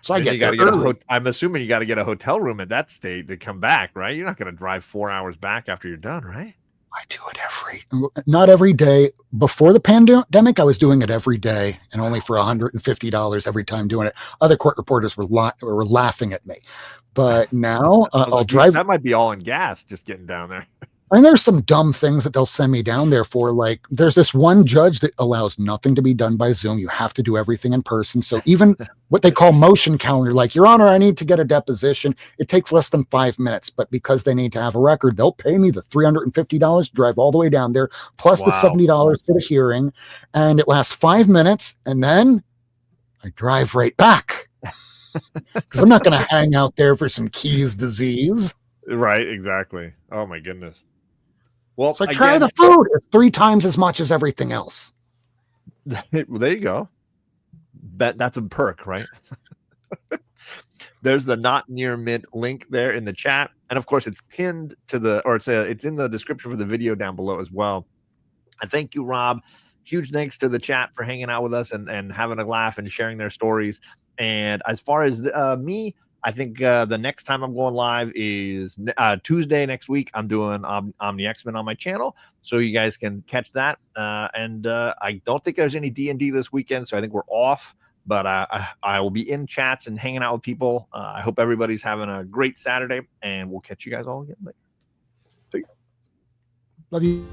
B: So I get there.
A: I'm assuming you got to get a hotel room at that state to come back, right? You're not going to drive 4 hours back after you're done, right?
B: I do it not every day. Before the pandemic, I was doing it every day and only for $150 every time doing it. Other court reporters were laughing at me. But now I'll drive.
A: That might be all in gas just getting down there.
B: And there's some dumb things that they'll send me down there for. Like there's this one judge that allows nothing to be done by Zoom. You have to do everything in person. So even what they call motion calendar, like, Your Honor, I need to get a deposition. It takes less than 5 minutes, but because they need to have a record, they'll pay me the $350 to drive all the way down there, plus the $70 for the hearing. And it lasts 5 minutes. And then I drive right back because I'm not going to hang out there for some Keys disease.
A: Right. Exactly. Oh my goodness. Well,
B: so try the food. It's 3 times as much as everything else.
A: Well, there you go. That's a perk, right? There's the Not Near Mint link there in the chat, and of course, it's pinned to it's in the description for the video down below as well. And thank you, Rob. Huge thanks to the chat for hanging out with us and having a laugh and sharing their stories. And as far as me, I think the next time I'm going live is Tuesday next week. I'm doing Omni X-Men on my channel, so you guys can catch that. And I don't think there's any D&D this weekend, so I think we're off. But I will be in chats and hanging out with people. I hope everybody's having a great Saturday, and we'll catch you guys all again later.
B: Love you.